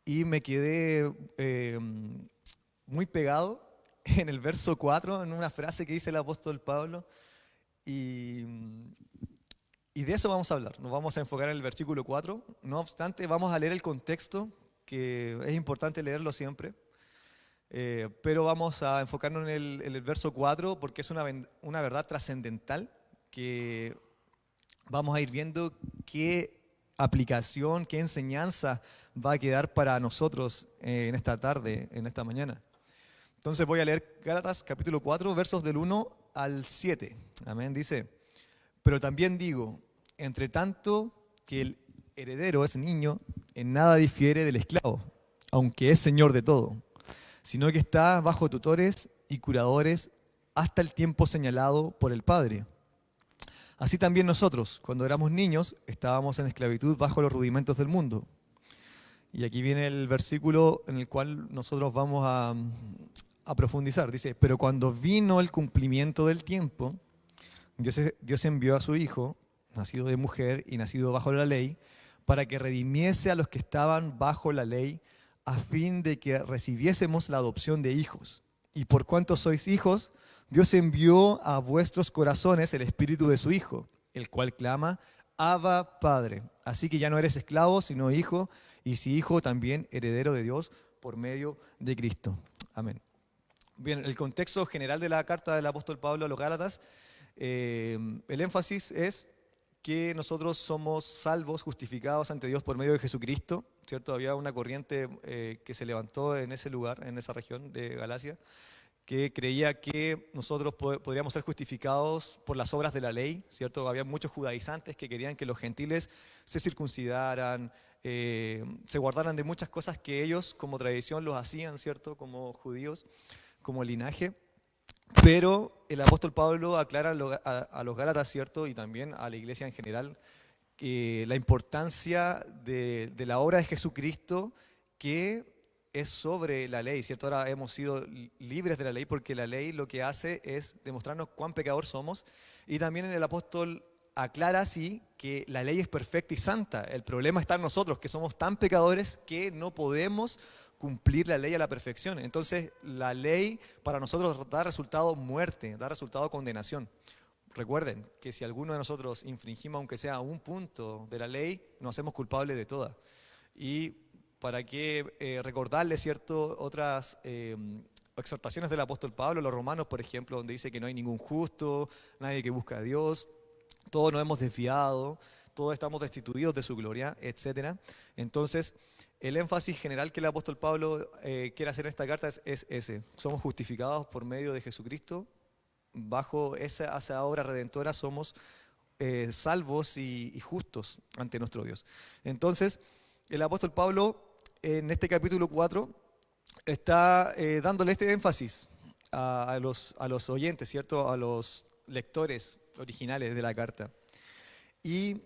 y me quedé muy pegado en el verso 4, en una frase que dice el apóstol Pablo, y de eso vamos a hablar. Nos vamos a enfocar en el versículo 4. No obstante, vamos a leer el contexto, que es importante leerlo siempre, pero vamos a enfocarnos en el verso 4 porque es una verdad trascendental que vamos a ir viendo qué aplicación, qué enseñanza va a quedar para nosotros en esta tarde, en esta mañana. Entonces voy a leer Gálatas capítulo 4, versos del 1 al 7. Amén, dice: pero también digo, entre tanto que el heredero es niño, en nada difiere del esclavo, aunque es señor de todo, sino que está bajo tutores y curadores hasta el tiempo señalado por el Padre. Así también nosotros, cuando éramos niños, estábamos en esclavitud bajo los rudimentos del mundo. Y aquí viene el versículo en el cual nosotros vamos a profundizar. Dice: pero cuando vino el cumplimiento del tiempo, Dios envió a su Hijo, nacido de mujer y nacido bajo la ley, para que redimiese a los que estaban bajo la ley, a fin de que recibiésemos la adopción de hijos. Y por cuanto sois hijos, Dios envió a vuestros corazones el espíritu de su Hijo, el cual clama: Abba, Padre. Así que ya no eres esclavo, sino hijo, y si hijo, también heredero de Dios por medio de Cristo. Amén. Bien, el contexto general de la carta del apóstol Pablo a los Gálatas, el énfasis es que nosotros somos salvos, justificados ante Dios por medio de Jesucristo, ¿cierto? Había una corriente que se levantó en ese lugar, en esa región de Galacia, que creía que nosotros podríamos ser justificados por las obras de la ley, ¿cierto? Había muchos judaizantes que querían que los gentiles se circuncidaran, se guardaran de muchas cosas que ellos como tradición los hacían, ¿cierto? Como judíos, como linaje. Pero el apóstol Pablo aclara a los Gálatas, ¿cierto? Y también a la iglesia en general, que la importancia de la obra de Jesucristo, que es sobre la ley, ¿cierto? Ahora hemos sido libres de la ley porque la ley lo que hace es demostrarnos cuán pecador somos. Y también el apóstol aclara así que la ley es perfecta y santa. El problema está en nosotros, que somos tan pecadores que no podemos cumplir la ley a la perfección. Entonces la ley para nosotros da resultado muerte, da resultado condenación. Recuerden que si alguno de nosotros infringimos aunque sea un punto de la ley, nos hacemos culpables de toda. Y para que recordarles, ¿cierto?, otras exhortaciones del apóstol Pablo, los Romanos, por ejemplo, donde dice que no hay ningún justo, nadie que busca a Dios, todos nos hemos desviado, todos estamos destituidos de su gloria, etc. Entonces, el énfasis general que el apóstol Pablo quiere hacer en esta carta es ese. Somos justificados por medio de Jesucristo, bajo esa obra redentora somos salvos y justos ante nuestro Dios. Entonces, el apóstol Pablo en este capítulo 4 está dándole este énfasis a los oyentes, ¿cierto? A los lectores originales de la carta. Y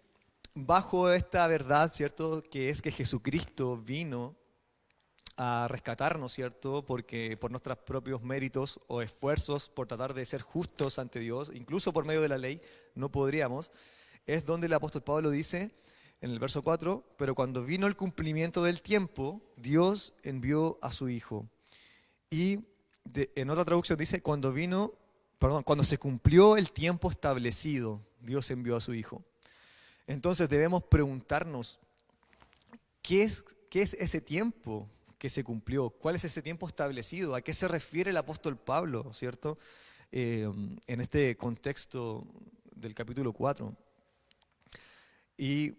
bajo esta verdad, ¿cierto?, que es que Jesucristo vino a rescatarnos, ¿cierto?, porque por nuestros propios méritos o esfuerzos por tratar de ser justos ante Dios, incluso por medio de la ley, no podríamos, es donde el apóstol Pablo dice en el verso 4, pero cuando vino el cumplimiento del tiempo, Dios envió a su Hijo. Y en otra traducción dice, cuando se cumplió el tiempo establecido, Dios envió a su Hijo. Entonces debemos preguntarnos, ¿qué es ese tiempo que se cumplió? ¿Cuál es ese tiempo establecido? ¿A qué se refiere el apóstol Pablo, cierto? En este contexto del capítulo 4. Y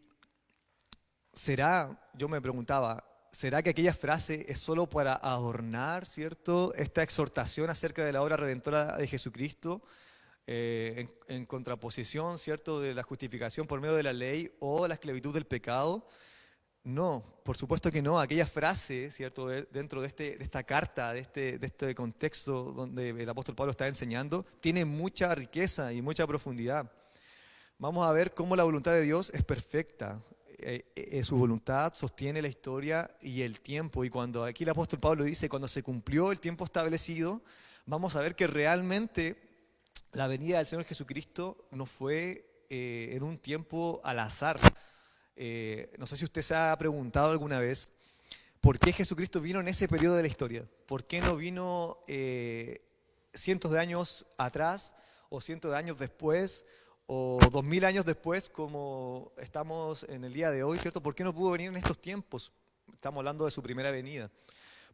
yo me preguntaba, ¿será que aquella frase es solo para adornar, cierto, esta exhortación acerca de la obra redentora de Jesucristo, en contraposición, cierto, de la justificación por medio de la ley o la esclavitud del pecado? No, por supuesto que no. Aquella frase, cierto, dentro de esta carta, de este contexto donde el apóstol Pablo está enseñando, tiene mucha riqueza y mucha profundidad. Vamos a ver cómo la voluntad de Dios es perfecta. Su voluntad sostiene la historia y el tiempo. Y cuando aquí el apóstol Pablo dice, cuando se cumplió el tiempo establecido, vamos a ver que realmente la venida del Señor Jesucristo no fue en un tiempo al azar. No sé si usted se ha preguntado alguna vez por qué Jesucristo vino en ese periodo de la historia. ¿Por qué no vino cientos de años atrás o cientos de años después o 2000 años después, como estamos en el día de hoy, ¿cierto? ¿Por qué no pudo venir en estos tiempos? Estamos hablando de su primera venida.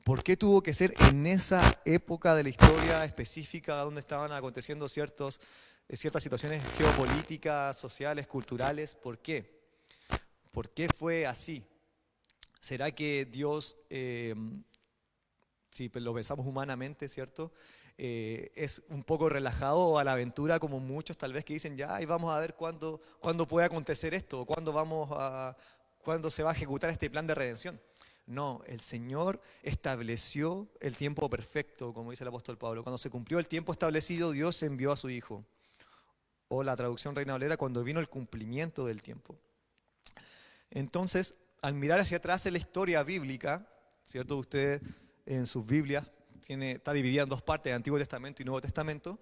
¿Por qué tuvo que ser en esa época de la historia específica donde estaban aconteciendo ciertas situaciones geopolíticas, sociales, culturales? ¿Por qué? ¿Por qué fue así? ¿Será que Dios, si lo pensamos humanamente, ¿cierto?, es un poco relajado a la aventura, como muchos tal vez que dicen, ya, y vamos a ver cuándo puede acontecer esto, o cuándo se va a ejecutar este plan de redención? No, el Señor estableció el tiempo perfecto, como dice el apóstol Pablo. Cuando se cumplió el tiempo establecido, Dios envió a su Hijo. O la traducción Reina Valera, cuando vino el cumplimiento del tiempo. Entonces, al mirar hacia atrás en la historia bíblica, ¿cierto? Usted en sus Biblias está dividida en dos partes, Antiguo Testamento y Nuevo Testamento.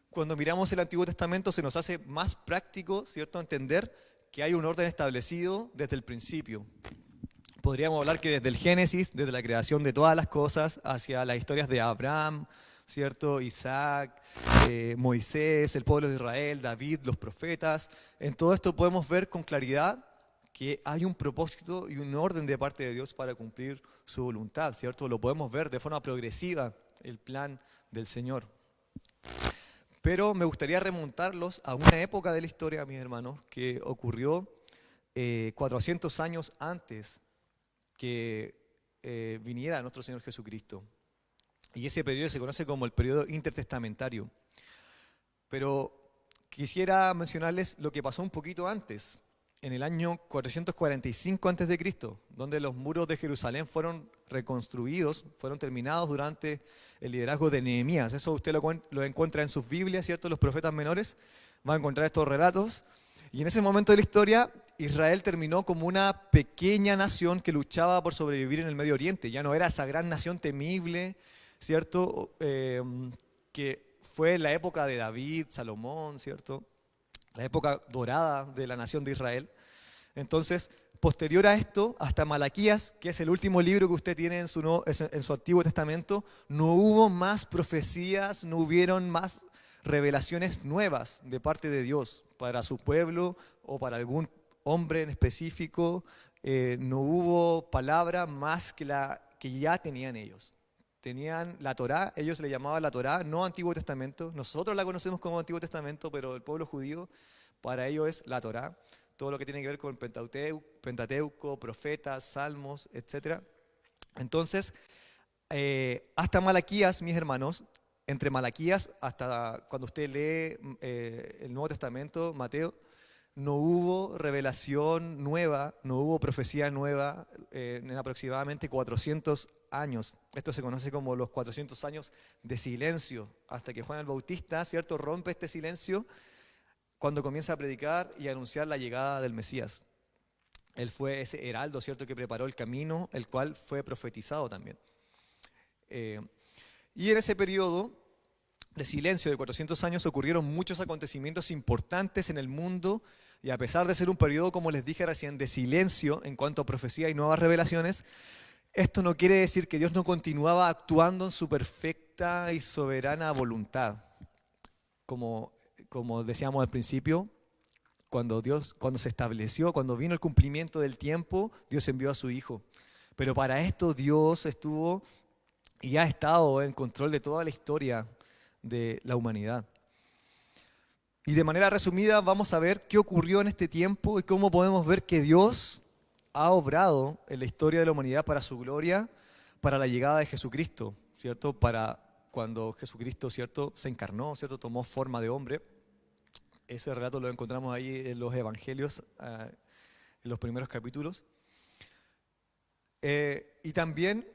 Cuando miramos el Antiguo Testamento se nos hace más práctico, ¿cierto?, entender que hay un orden establecido desde el principio. Podríamos hablar que desde el Génesis, desde la creación de todas las cosas, hacia las historias de Abraham, ¿cierto?, Isaac, Moisés, el pueblo de Israel, David, los profetas. En todo esto podemos ver con claridad que hay un propósito y un orden de parte de Dios para cumplir su voluntad, ¿cierto? Lo podemos ver de forma progresiva, el plan del Señor. Pero me gustaría remontarlos a una época de la historia, mis hermanos, que ocurrió 400 años antes que viniera nuestro Señor Jesucristo. Y ese periodo se conoce como el periodo intertestamentario. Pero quisiera mencionarles lo que pasó un poquito antes, en el año 445 a.C., donde los muros de Jerusalén fueron reconstruidos, fueron terminados durante el liderazgo de Nehemías. Eso usted lo encuentra en sus Biblias, ¿cierto? Los profetas menores van a encontrar estos relatos. Y en ese momento de la historia, Israel terminó como una pequeña nación que luchaba por sobrevivir en el Medio Oriente. Ya no era esa gran nación temible, ¿cierto? Que fue la época de David, Salomón, ¿cierto? La época dorada de la nación de Israel. Entonces, posterior a esto, hasta Malaquías, que es el último libro que usted tiene en su Antiguo Testamento, no hubo más profecías, no hubieron más revelaciones nuevas de parte de Dios para su pueblo o para algún hombre en específico. No hubo palabra más que la que ya tenían ellos. Tenían la Torá, ellos le llamaban la Torá, no Antiguo Testamento. Nosotros la conocemos como Antiguo Testamento, pero el pueblo judío, para ellos es la Torá. Todo lo que tiene que ver con Pentateuco, profetas, salmos, etc. Entonces, hasta Malaquías, mis hermanos, entre Malaquías hasta cuando usted lee el Nuevo Testamento, Mateo, no hubo revelación nueva, no hubo profecía nueva en aproximadamente 400 años. Esto se conoce como los 400 años de silencio, hasta que Juan el Bautista, ¿cierto?, rompe este silencio cuando comienza a predicar y a anunciar la llegada del Mesías. Él fue ese heraldo, ¿cierto?, que preparó el camino, el cual fue profetizado también. Y en ese periodo de silencio de 400 años ocurrieron muchos acontecimientos importantes en el mundo, y a pesar de ser un periodo, como les dije recién, de silencio en cuanto a profecía y nuevas revelaciones, esto no quiere decir que Dios no continuaba actuando en su perfecta y soberana voluntad. Como decíamos al principio, cuando se estableció, cuando vino el cumplimiento del tiempo, Dios envió a su Hijo. Pero para esto Dios estuvo y ha estado en control de toda la historia de la humanidad. Y de manera resumida vamos a ver qué ocurrió en este tiempo y cómo podemos ver que Dios ha obrado en la historia de la humanidad para su gloria, para la llegada de Jesucristo, ¿cierto? Para cuando Jesucristo, ¿cierto?, se encarnó, ¿cierto?, tomó forma de hombre. Ese relato lo encontramos ahí en los evangelios, en los primeros capítulos. Y también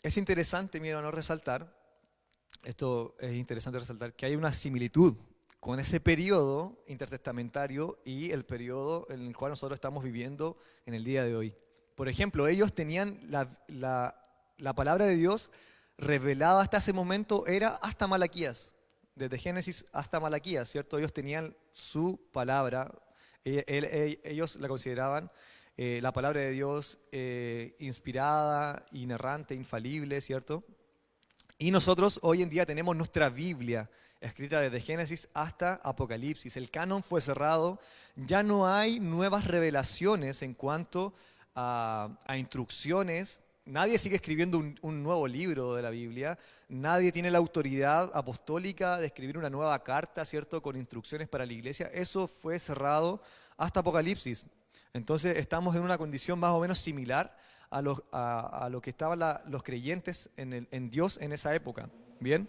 es interesante, mi hermano, resaltar, esto es interesante resaltar, que hay una similitud con ese periodo intertestamentario y el periodo en el cual nosotros estamos viviendo en el día de hoy. Por ejemplo, ellos tenían la palabra de Dios revelada hasta ese momento, era hasta Malaquías, desde Génesis hasta Malaquías, ¿cierto? Ellos tenían su palabra, ellos la consideraban la palabra de Dios inspirada, inerrante, infalible, ¿cierto? Y nosotros hoy en día tenemos nuestra Biblia, escrita desde Génesis hasta Apocalipsis. El canon fue cerrado, ya no hay nuevas revelaciones en cuanto a instrucciones. Nadie sigue escribiendo un nuevo libro de la Biblia, nadie tiene la autoridad apostólica de escribir una nueva carta, ¿cierto?, con instrucciones para la iglesia. Eso fue cerrado hasta Apocalipsis. Entonces estamos en una condición más o menos similar a lo que estaban los creyentes en Dios en esa época. Bien.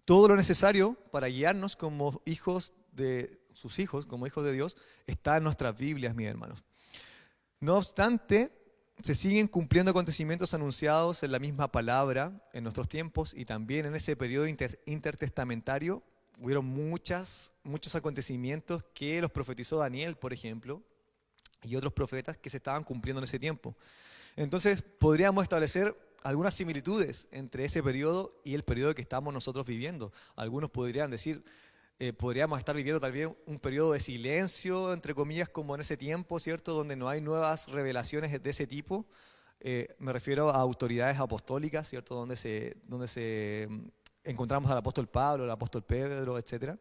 Todo lo necesario para guiarnos como hijos de sus hijos, como hijos de Dios, está en nuestras Biblias, mis hermanos. No obstante, se siguen cumpliendo acontecimientos anunciados en la misma palabra en nuestros tiempos, y también en ese periodo intertestamentario hubieron muchos acontecimientos que los profetizó Daniel, por ejemplo, y otros profetas que se estaban cumpliendo en ese tiempo. Entonces podríamos establecer algunas similitudes entre ese periodo y el periodo que estamos nosotros viviendo. Algunos podrían decir, podríamos estar viviendo también un periodo de silencio, entre comillas, como en ese tiempo, ¿cierto?, donde no hay nuevas revelaciones de ese tipo. Me refiero a autoridades apostólicas, ¿cierto?, donde se encontramos al apóstol Pablo, al apóstol Pedro, etc.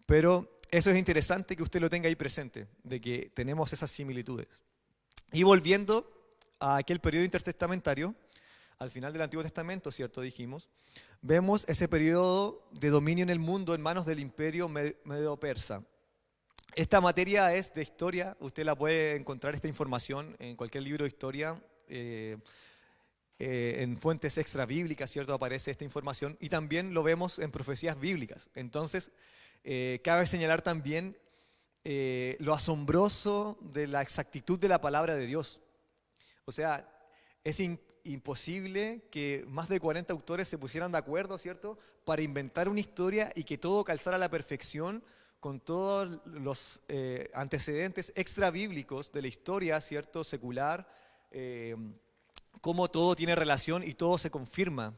Pero eso es interesante que usted lo tenga ahí presente, de que tenemos esas similitudes. Y volviendo a aquel periodo intertestamentario, al final del Antiguo Testamento, ¿cierto?, dijimos, vemos ese periodo de dominio en el mundo en manos del imperio medo-persa. Esta materia es de historia, usted la puede encontrar, esta información, en cualquier libro de historia, en fuentes extrabíblicas, ¿cierto?, aparece esta información, y también lo vemos en profecías bíblicas. Entonces, cabe señalar también lo asombroso de la exactitud de la palabra de Dios. O sea, es imposible que más de 40 autores se pusieran de acuerdo, ¿cierto?, para inventar una historia y que todo calzara a la perfección con todos los antecedentes extrabíblicos de la historia, ¿cierto?, secular, cómo todo tiene relación y todo se confirma.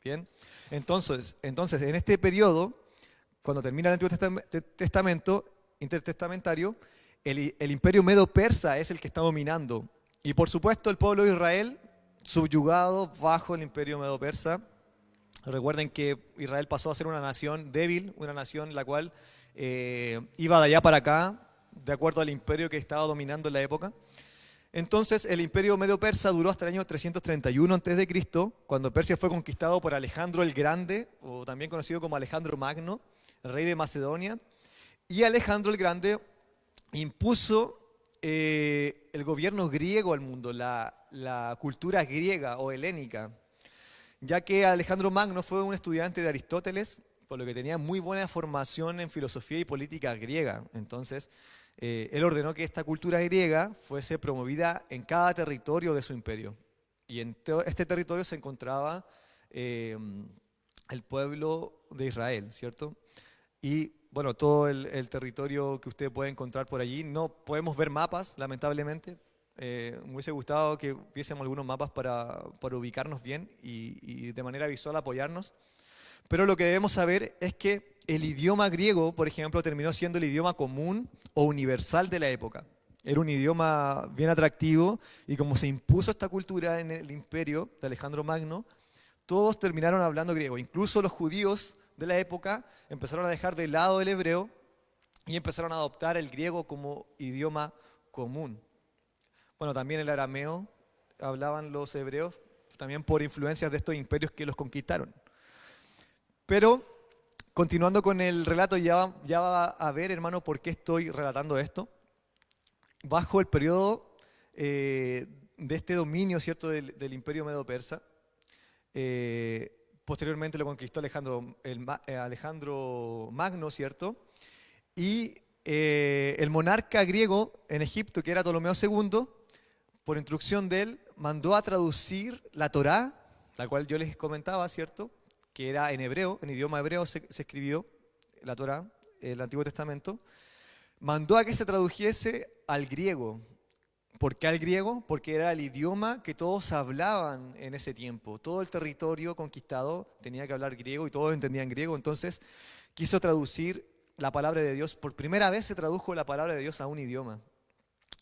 ¿Bien? Entonces, en este periodo, cuando termina el Antiguo Testamento intertestamentario, el imperio medo-persa es el que está dominando. Y por supuesto el pueblo de Israel, subyugado bajo el imperio medo-persa. Recuerden que Israel pasó a ser una nación débil, una nación la cual iba de allá para acá, de acuerdo al imperio que estaba dominando en la época. Entonces el imperio medo-persa duró hasta el año 331 a.C., cuando Persia fue conquistado por Alejandro el Grande, o también conocido como Alejandro Magno, el rey de Macedonia. Y Alejandro el Grande impuso el gobierno griego al mundo, la cultura griega o helénica, ya que Alejandro Magno fue un estudiante de Aristóteles, por lo que tenía muy buena formación en filosofía y política griega. Entonces, él ordenó que esta cultura griega fuese promovida en cada territorio de su imperio. Y en todo este territorio se encontraba el pueblo de Israel, ¿cierto? Y bueno, todo el territorio que usted puede encontrar por allí. No podemos ver mapas, lamentablemente. Me hubiese gustado que viésemos algunos mapas para ubicarnos bien y de manera visual apoyarnos. Pero lo que debemos saber es que el idioma griego, por ejemplo, terminó siendo el idioma común o universal de la época. Era un idioma bien atractivo y como se impuso esta cultura en el imperio de Alejandro Magno, todos terminaron hablando griego. Incluso los judíos de la época empezaron a dejar de lado el hebreo y empezaron a adoptar el griego como idioma común. Bueno, también el arameo hablaban los hebreos, también por influencias de estos imperios que los conquistaron. Pero, continuando con el relato, ya va a ver, hermano, por qué estoy relatando esto. Bajo el periodo de este dominio, ¿cierto?, del imperio medo-persa, posteriormente lo conquistó Alejandro Magno, ¿cierto? Y el monarca griego en Egipto, que era Ptolomeo II, por instrucción de él, mandó a traducir la Torá, la cual yo les comentaba, ¿cierto?, que era en hebreo, en idioma hebreo se escribió la Torá, el Antiguo Testamento, mandó a que se tradujese al griego. ¿Por qué al griego? Porque era el idioma que todos hablaban en ese tiempo. Todo el territorio conquistado tenía que hablar griego y todos entendían griego, entonces quiso traducir la palabra de Dios. Por primera vez se tradujo la palabra de Dios a un idioma.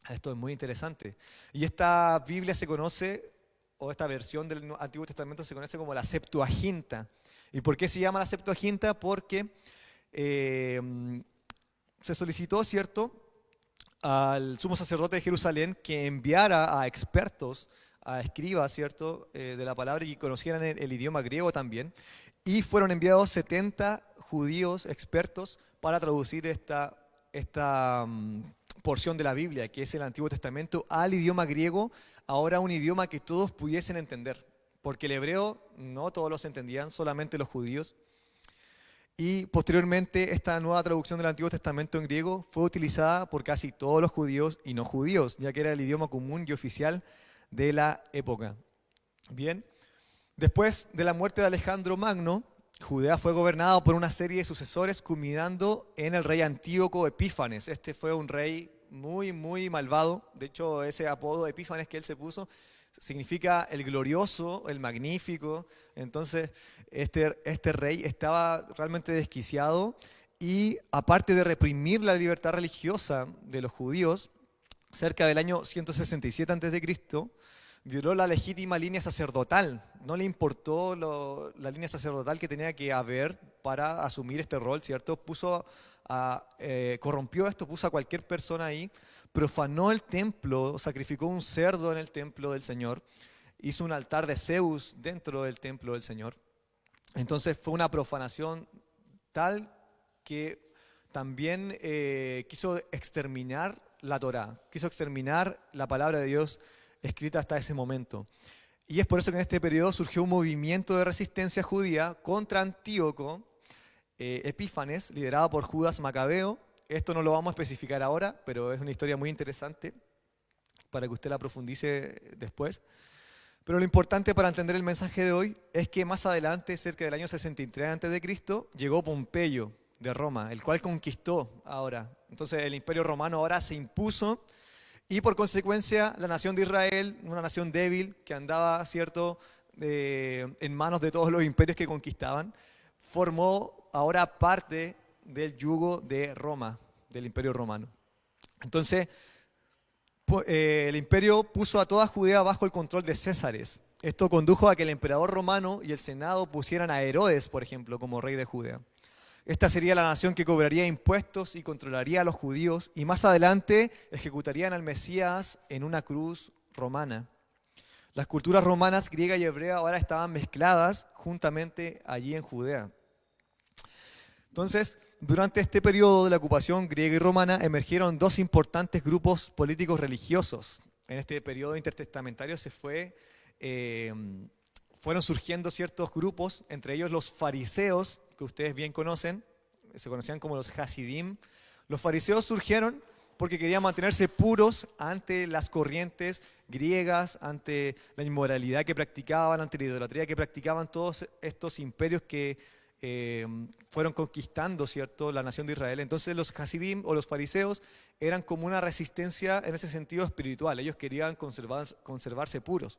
Esto es muy interesante. Y esta Biblia se conoce, o esta versión del Antiguo Testamento se conoce como la Septuaginta. ¿Y por qué se llama la Septuaginta? Porque se solicitó, ¿cierto?, al sumo sacerdote de Jerusalén que enviara a expertos, a escribas, ¿cierto?, de la palabra y que conocieran el idioma griego también. Y fueron enviados 70 judíos expertos para traducir esta porción de la Biblia, que es el Antiguo Testamento, al idioma griego, ahora un idioma que todos pudiesen entender. Porque el hebreo no todos los entendían, solamente los judíos. Y posteriormente esta nueva traducción del Antiguo Testamento en griego fue utilizada por casi todos los judíos y no judíos, ya que era el idioma común y oficial de la época. Bien, después de la muerte de Alejandro Magno, Judea fue gobernada por una serie de sucesores, culminando en el rey Antíoco Epífanes. Este fue un rey muy, muy malvado. De hecho, ese apodo Epífanes que él se puso significa el glorioso, el magnífico. Entonces, este rey estaba realmente desquiciado y aparte de reprimir la libertad religiosa de los judíos, cerca del año 167 a.C., violó la legítima línea sacerdotal. No le importó la línea sacerdotal que tenía que haber para asumir este rol, ¿cierto? Corrompió esto, puso a cualquier persona ahí, profanó el templo, sacrificó un cerdo en el templo del Señor, hizo un altar de Zeus dentro del templo del Señor. Entonces fue una profanación tal que también quiso exterminar la Torá, quiso exterminar la palabra de Dios escrita hasta ese momento. Y es por eso que en este periodo surgió un movimiento de resistencia judía contra Antíoco Epífanes, liderado por Judas Macabeo. Esto no lo vamos a especificar ahora, pero es una historia muy interesante para que usted la profundice después. Pero lo importante para entender el mensaje de hoy es que más adelante, cerca del año 63 a.C., llegó Pompeyo de Roma, el cual conquistó ahora. Entonces el imperio romano ahora se impuso y por consecuencia la nación de Israel, una nación débil que andaba, ¿cierto?, en manos de todos los imperios que conquistaban, formó ahora parte del yugo de Roma, del imperio romano. Entonces, el imperio puso a toda Judea bajo el control de Césares. Esto condujo a que el emperador romano y el senado pusieran a Herodes, por ejemplo, como rey de Judea. Esta sería la nación que cobraría impuestos y controlaría a los judíos y más adelante ejecutarían al Mesías en una cruz romana. Las culturas romanas, griega y hebrea, ahora estaban mezcladas juntamente allí en Judea. Entonces, durante este periodo de la ocupación griega y romana emergieron dos importantes grupos políticos religiosos. En este periodo intertestamentario fueron surgiendo ciertos grupos, entre ellos los fariseos, que ustedes bien conocen, se conocían como los Hasidim. Los fariseos surgieron porque querían mantenerse puros ante las corrientes griegas, ante la inmoralidad que practicaban, ante la idolatría que practicaban todos estos imperios que fueron conquistando, ¿cierto?, la nación de Israel. Entonces los Hasidim o los fariseos eran como una resistencia en ese sentido espiritual. Ellos querían conservarse puros.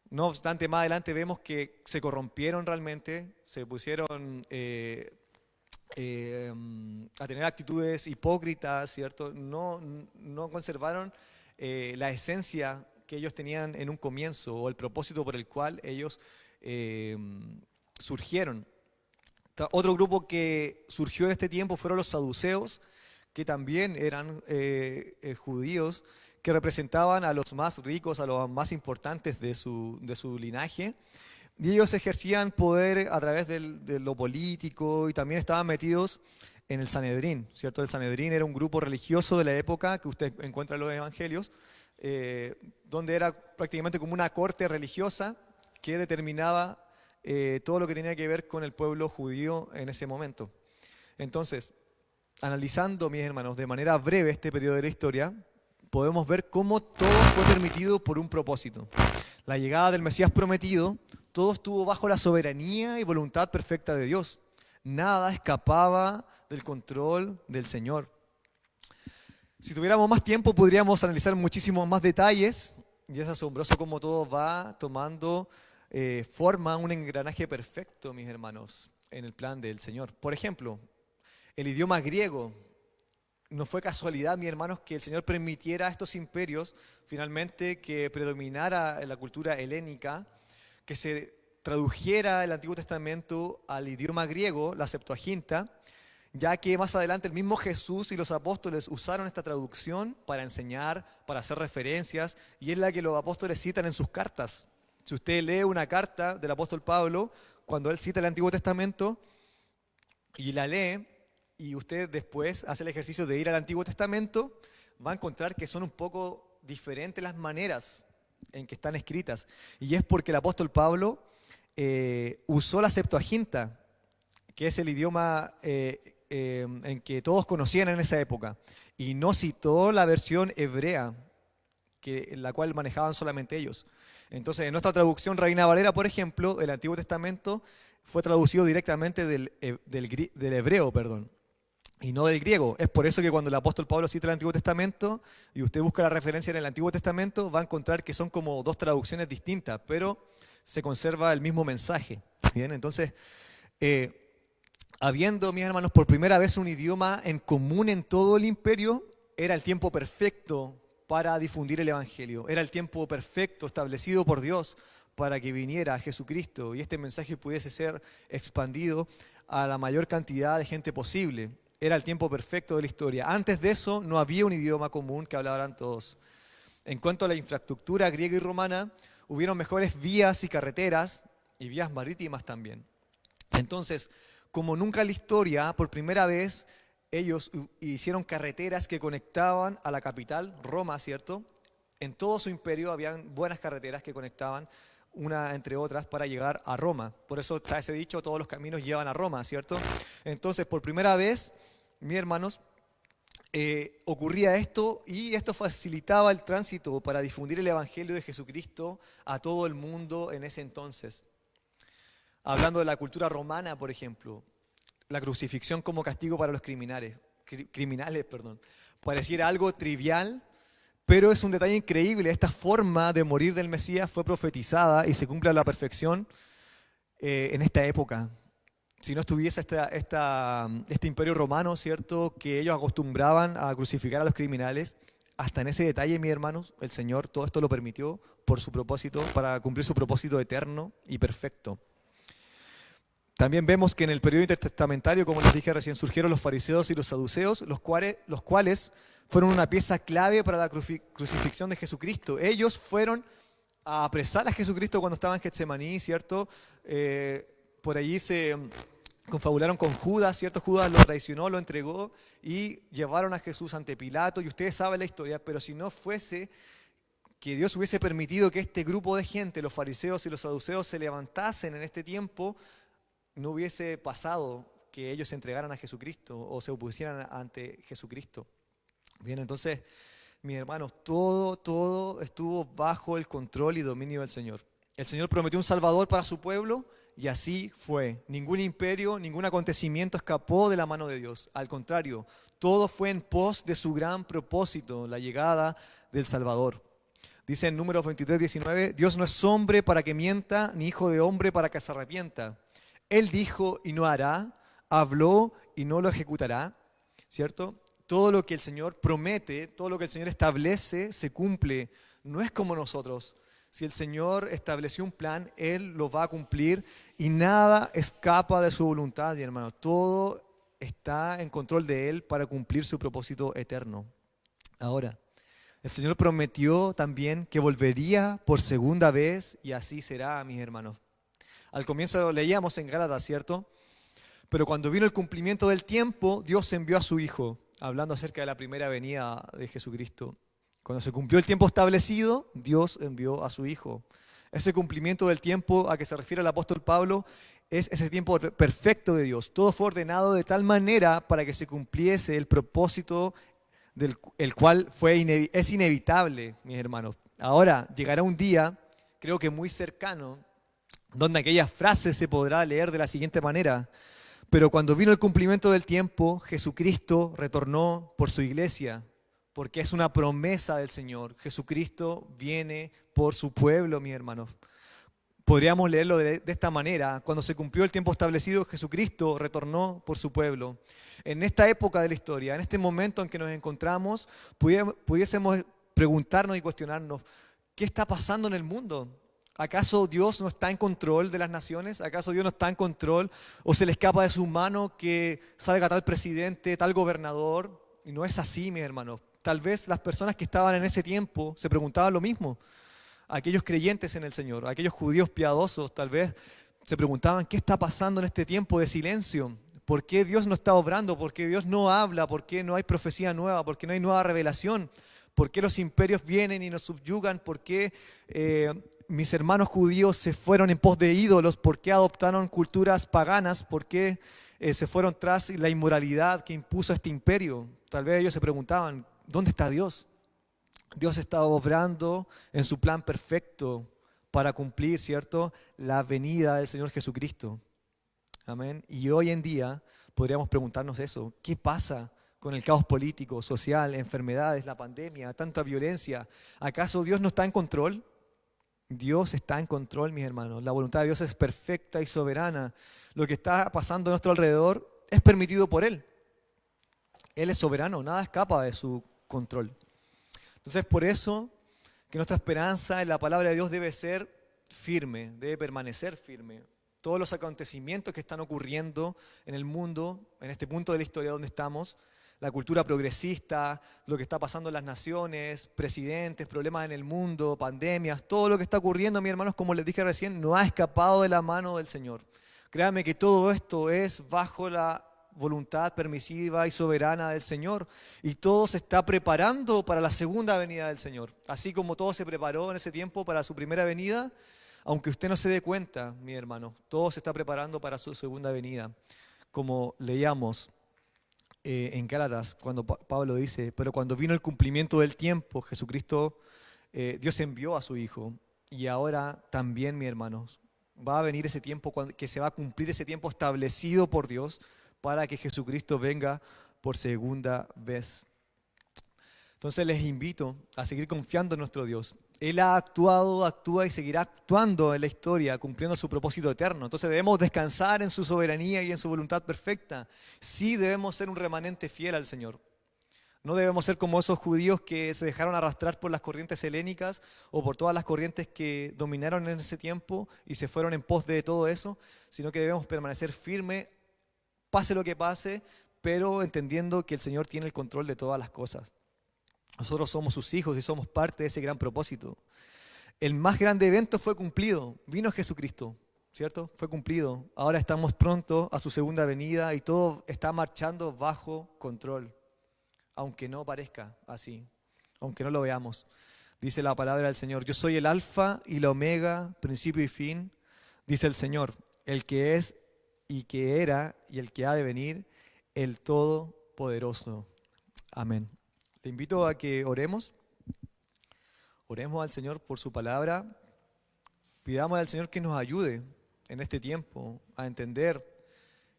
No obstante, más adelante vemos que se corrompieron realmente, se pusieron a tener actitudes hipócritas, ¿cierto? No conservaron la esencia que ellos tenían en un comienzo o el propósito por el cual ellos surgieron. Otro grupo que surgió en este tiempo fueron los saduceos, que también eran judíos, que representaban a los más ricos, a los más importantes de su linaje. Y ellos ejercían poder a través de lo político y también estaban metidos en el Sanedrín, ¿cierto? El Sanedrín era un grupo religioso de la época que usted encuentra en los evangelios, donde era prácticamente como una corte religiosa que determinaba todo lo que tenía que ver con el pueblo judío en ese momento. Entonces, analizando, mis hermanos, de manera breve este periodo de la historia, podemos ver cómo todo fue permitido por un propósito. La llegada del Mesías prometido, todo estuvo bajo la soberanía y voluntad perfecta de Dios. Nada escapaba del control del Señor. Si tuviéramos más tiempo, podríamos analizar muchísimos más detalles, y es asombroso cómo todo va tomando forma, un engranaje perfecto, mis hermanos, en el plan del Señor. Por ejemplo, el idioma griego. No fue casualidad, mis hermanos, que el Señor permitiera a estos imperios finalmente que predominara en la cultura helénica, que se tradujera el Antiguo Testamento al idioma griego, la Septuaginta, ya que más adelante el mismo Jesús y los apóstoles usaron esta traducción para enseñar, para hacer referencias, y es la que los apóstoles citan en sus cartas. Si usted lee una carta del apóstol Pablo, cuando él cita el Antiguo Testamento y la lee, y usted después hace el ejercicio de ir al Antiguo Testamento, va a encontrar que son un poco diferentes las maneras en que están escritas. Y es porque el apóstol Pablo usó la Septuaginta, que es el idioma en que todos conocían en esa época, y no citó la versión hebrea, la cual manejaban solamente ellos. Entonces, en nuestra traducción Reina Valera, por ejemplo, el Antiguo Testamento fue traducido directamente del hebreo, y no del griego. Es por eso que cuando el apóstol Pablo cita el Antiguo Testamento y usted busca la referencia en el Antiguo Testamento, va a encontrar que son como dos traducciones distintas, pero se conserva el mismo mensaje. Bien, entonces, habiendo, mis hermanos, por primera vez un idioma en común en todo el imperio, era el tiempo perfecto para difundir el Evangelio. Era el tiempo perfecto establecido por Dios para que viniera Jesucristo y este mensaje pudiese ser expandido a la mayor cantidad de gente posible. Era el tiempo perfecto de la historia. Antes de eso no había un idioma común que hablaran todos. En cuanto a la infraestructura griega y romana, hubieron mejores vías y carreteras y vías marítimas también. Entonces, como nunca en la historia, por primera vez, ellos hicieron carreteras que conectaban a la capital, Roma, ¿cierto? En todo su imperio habían buenas carreteras que conectaban una entre otras para llegar a Roma. Por eso está ese dicho, todos los caminos llevan a Roma, ¿cierto? Entonces, por primera vez, mis hermanos, ocurría esto y esto facilitaba el tránsito para difundir el Evangelio de Jesucristo a todo el mundo en ese entonces. Hablando de la cultura romana, por ejemplo, la crucifixión como castigo para los criminales, pareciera algo trivial, pero es un detalle increíble. Esta forma de morir del Mesías fue profetizada y se cumple a la perfección en esta época. Si no estuviese este imperio romano, ¿cierto?, que ellos acostumbraban a crucificar a los criminales, hasta en ese detalle, mis hermanos, el Señor todo esto lo permitió por su propósito, para cumplir su propósito eterno y perfecto. También vemos que en el periodo intertestamentario, como les dije recién, surgieron los fariseos y los saduceos, los cuales fueron una pieza clave para la crucifixión de Jesucristo. Ellos fueron a apresar a Jesucristo cuando estaba en Getsemaní, ¿cierto? Por allí se confabularon con Judas, ¿cierto? Judas lo traicionó, lo entregó y llevaron a Jesús ante Pilato. Y ustedes saben la historia, pero si no fuese que Dios hubiese permitido que este grupo de gente, los fariseos y los saduceos, se levantasen en este tiempo, no hubiese pasado que ellos se entregaran a Jesucristo o se opusieran ante Jesucristo. Bien, entonces, mis hermanos, todo estuvo bajo el control y dominio del Señor. El Señor prometió un Salvador para su pueblo y así fue. Ningún imperio, ningún acontecimiento escapó de la mano de Dios. Al contrario, todo fue en pos de su gran propósito, la llegada del Salvador. Dice en Números 23:19, Dios no es hombre para que mienta, ni hijo de hombre para que se arrepienta. Él dijo y no hará, habló y no lo ejecutará, ¿cierto? Todo lo que el Señor promete, todo lo que el Señor establece, se cumple. No es como nosotros. Si el Señor estableció un plan, Él lo va a cumplir y nada escapa de su voluntad, mi hermano. Todo está en control de Él para cumplir su propósito eterno. Ahora, el Señor prometió también que volvería por segunda vez y así será, mis hermanos. Al comienzo lo leíamos en Gálatas, ¿cierto? Pero cuando vino el cumplimiento del tiempo, Dios envió a su Hijo, hablando acerca de la primera venida de Jesucristo. Cuando se cumplió el tiempo establecido, Dios envió a su Hijo. Ese cumplimiento del tiempo a que se refiere el apóstol Pablo es ese tiempo perfecto de Dios. Todo fue ordenado de tal manera para que se cumpliese el propósito el cual es inevitable, mis hermanos. Ahora llegará un día, creo que muy cercano, donde aquella frase se podrá leer de la siguiente manera: pero cuando vino el cumplimiento del tiempo, Jesucristo retornó por su iglesia, porque es una promesa del Señor. Jesucristo viene por su pueblo, mis hermanos. Podríamos leerlo de esta manera: cuando se cumplió el tiempo establecido, Jesucristo retornó por su pueblo. En esta época de la historia, en este momento en que nos encontramos, pudiésemos preguntarnos y cuestionarnos: ¿qué está pasando en el mundo? ¿Acaso Dios no está en control de las naciones? ¿Acaso Dios no está en control o se le escapa de su mano que salga tal presidente, tal gobernador? Y no es así, mis hermanos. Tal vez las personas que estaban en ese tiempo se preguntaban lo mismo. Aquellos creyentes en el Señor, aquellos judíos piadosos, tal vez se preguntaban: ¿qué está pasando en este tiempo de silencio? ¿Por qué Dios no está obrando? ¿Por qué Dios no habla? ¿Por qué no hay profecía nueva? ¿Por qué no hay nueva revelación? ¿Por qué los imperios vienen y nos subyugan? ¿Por qué mis hermanos judíos se fueron en pos de ídolos? ¿Por qué adoptaron culturas paganas? ¿Por qué se fueron tras la inmoralidad que impuso este imperio? Tal vez ellos se preguntaban: ¿dónde está Dios? Dios está obrando en su plan perfecto para cumplir, ¿cierto?, la venida del Señor Jesucristo. Amén. Y hoy en día podríamos preguntarnos eso: ¿qué pasa con el caos político, social, enfermedades, la pandemia, tanta violencia? ¿Acaso Dios no está en control? Dios está en control, mis hermanos. La voluntad de Dios es perfecta y soberana. Lo que está pasando a nuestro alrededor es permitido por Él. Él es soberano, nada escapa de su control. Entonces, por eso que nuestra esperanza en la palabra de Dios debe ser firme, debe permanecer firme. Todos los acontecimientos que están ocurriendo en el mundo, en este punto de la historia donde estamos, la cultura progresista, lo que está pasando en las naciones, presidentes, problemas en el mundo, pandemias, todo lo que está ocurriendo, mis hermanos, como les dije recién, no ha escapado de la mano del Señor. Créanme que todo esto es bajo la voluntad permisiva y soberana del Señor, y todo se está preparando para la segunda venida del Señor. Así como todo se preparó en ese tiempo para su primera venida, aunque usted no se dé cuenta, mi hermano, todo se está preparando para su segunda venida. Como leíamos en Gálatas, cuando Pablo dice: pero cuando vino el cumplimiento del tiempo, Jesucristo, Dios envió a su Hijo. Y ahora también, mis hermanos, va a venir ese tiempo que se va a cumplir, ese tiempo establecido por Dios para que Jesucristo venga por segunda vez. Entonces les invito a seguir confiando en nuestro Dios. Él ha actuado, actúa y seguirá actuando en la historia, cumpliendo su propósito eterno. Entonces debemos descansar en su soberanía y en su voluntad perfecta. Sí debemos ser un remanente fiel al Señor. No debemos ser como esos judíos que se dejaron arrastrar por las corrientes helénicas o por todas las corrientes que dominaron en ese tiempo y se fueron en pos de todo eso, sino que debemos permanecer firmes, pase lo que pase, pero entendiendo que el Señor tiene el control de todas las cosas. Nosotros somos sus hijos y somos parte de ese gran propósito. El más grande evento fue cumplido. Vino Jesucristo, ¿cierto? Fue cumplido. Ahora estamos pronto a su segunda venida y todo está marchando bajo control. Aunque no parezca así, aunque no lo veamos. Dice la palabra del Señor: yo soy el alfa y la omega, principio y fin. Dice el Señor, el que es y que era y el que ha de venir, el Todopoderoso. Amén. Te invito a que oremos. Oremos al Señor por su palabra. Pidamos al Señor que nos ayude en este tiempo a entender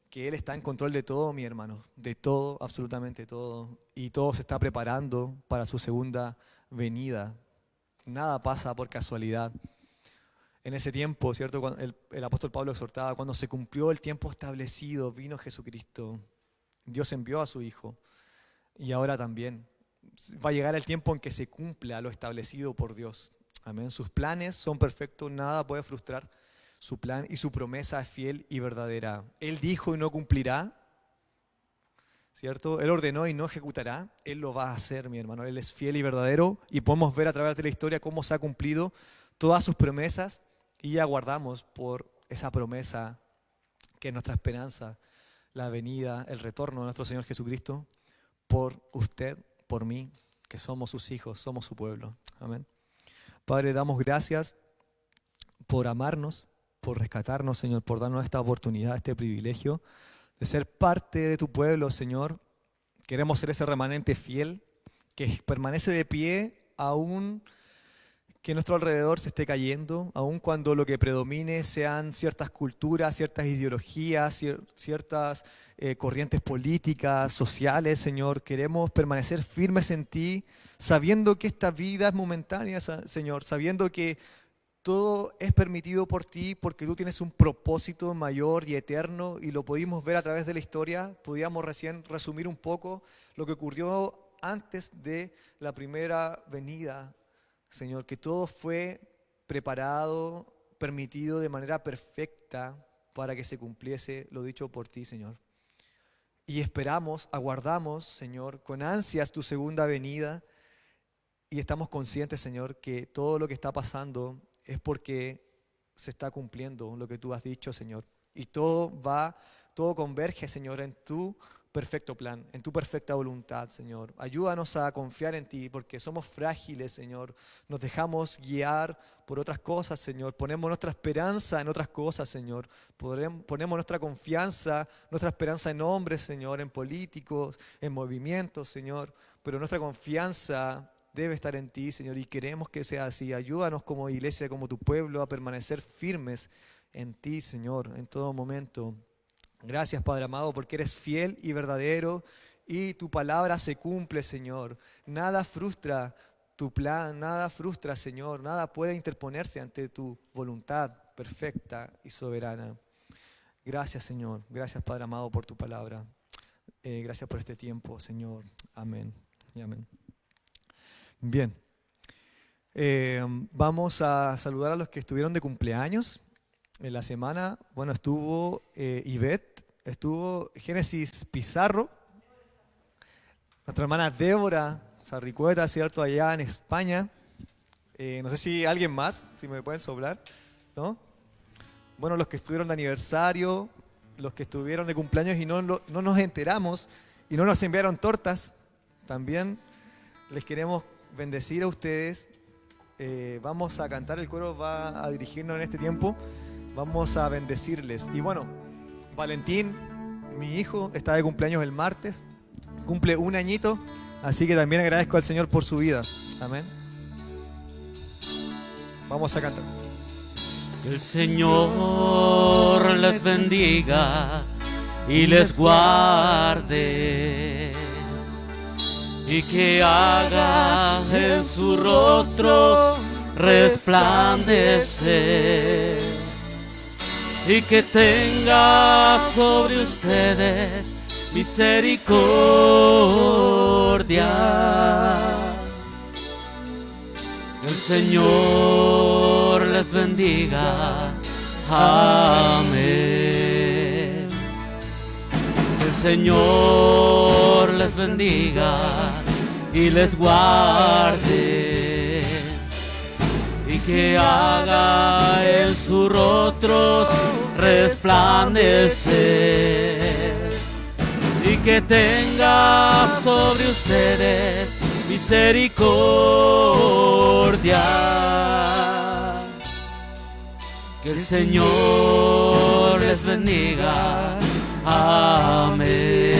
que Él está en control de todo, mi hermano, de todo, absolutamente todo, y todo se está preparando para su segunda venida. Nada pasa por casualidad. En ese tiempo, ¿cierto? Cuando el apóstol Pablo exhortaba, cuando se cumplió el tiempo establecido, vino Jesucristo. Dios envió a su Hijo. Y ahora también va a llegar el tiempo en que se cumpla lo establecido por Dios. Amén. Sus planes son perfectos, nada puede frustrar su plan y su promesa es fiel y verdadera. Él dijo y no cumplirá, ¿cierto? Él ordenó y no ejecutará. Él lo va a hacer, mi hermano. Él es fiel y verdadero y podemos ver a través de la historia cómo se ha cumplido todas sus promesas y aguardamos por esa promesa que es nuestra esperanza, la venida, el retorno de nuestro Señor Jesucristo por usted, por mí, que somos sus hijos, somos su pueblo. Amén. Padre, damos gracias por amarnos, por rescatarnos, Señor, por darnos esta oportunidad, este privilegio de ser parte de tu pueblo, Señor. Queremos ser ese remanente fiel que permanece de pie aún que nuestro alrededor se esté cayendo, aun cuando lo que predomine sean ciertas culturas, ciertas ideologías, ciertas corrientes políticas, sociales, Señor. Queremos permanecer firmes en ti, sabiendo que esta vida es momentánea, Señor, sabiendo que todo es permitido por ti porque tú tienes un propósito mayor y eterno y lo pudimos ver a través de la historia. Podíamos recién resumir un poco lo que ocurrió antes de la primera venida, Señor, que todo fue preparado, permitido de manera perfecta para que se cumpliese lo dicho por ti, Señor. Y esperamos, aguardamos, Señor, con ansias tu segunda venida y estamos conscientes, Señor, que todo lo que está pasando es porque se está cumpliendo lo que tú has dicho, Señor. Y todo converge, Señor, en tu perfecto plan, en tu perfecta voluntad, Señor. Ayúdanos a confiar en ti porque somos frágiles, Señor. Nos dejamos guiar por otras cosas, Señor. Ponemos nuestra esperanza en otras cosas, Señor. Ponemos nuestra confianza, nuestra esperanza en hombres, Señor, en políticos, en movimientos, Señor. Pero nuestra confianza debe estar en ti, Señor, y queremos que sea así. Ayúdanos como iglesia, como tu pueblo, a permanecer firmes en ti, Señor, en todo momento. Gracias, Padre amado, porque eres fiel y verdadero y tu palabra se cumple, Señor. Nada frustra tu plan, nada frustra, Señor, nada puede interponerse ante tu voluntad perfecta y soberana. Gracias, Señor. Gracias, Padre amado, por tu palabra. Gracias por este tiempo, Señor. Amén y amén. Bien. Vamos a saludar a los que estuvieron de cumpleaños. En la semana, bueno, estuvo Ivette, estuvo Génesis Pizarro, nuestra hermana Débora Sarricueta, ¿cierto? Allá en España. No sé si alguien más, si me pueden soplar, ¿no? Bueno, los que estuvieron de aniversario, los que estuvieron de cumpleaños y no nos enteramos y no nos enviaron tortas, también les queremos bendecir a ustedes. Vamos a cantar, el coro va a dirigirnos en este tiempo. Vamos a bendecirles. Y bueno, Valentín, mi hijo, está de cumpleaños el martes. Cumple 1 añito. Así que también agradezco al Señor por su vida. Amén. Vamos a cantar. Que el Señor les bendiga y les guarde. Y que haga en su rostro resplandecer. Y que tenga sobre ustedes misericordia. Que el Señor les bendiga. Amén. Que el Señor les bendiga y les guarde. Y que haga en su rostro resplandecer. Y que tenga sobre ustedes misericordia. Que el Señor les bendiga. Amén.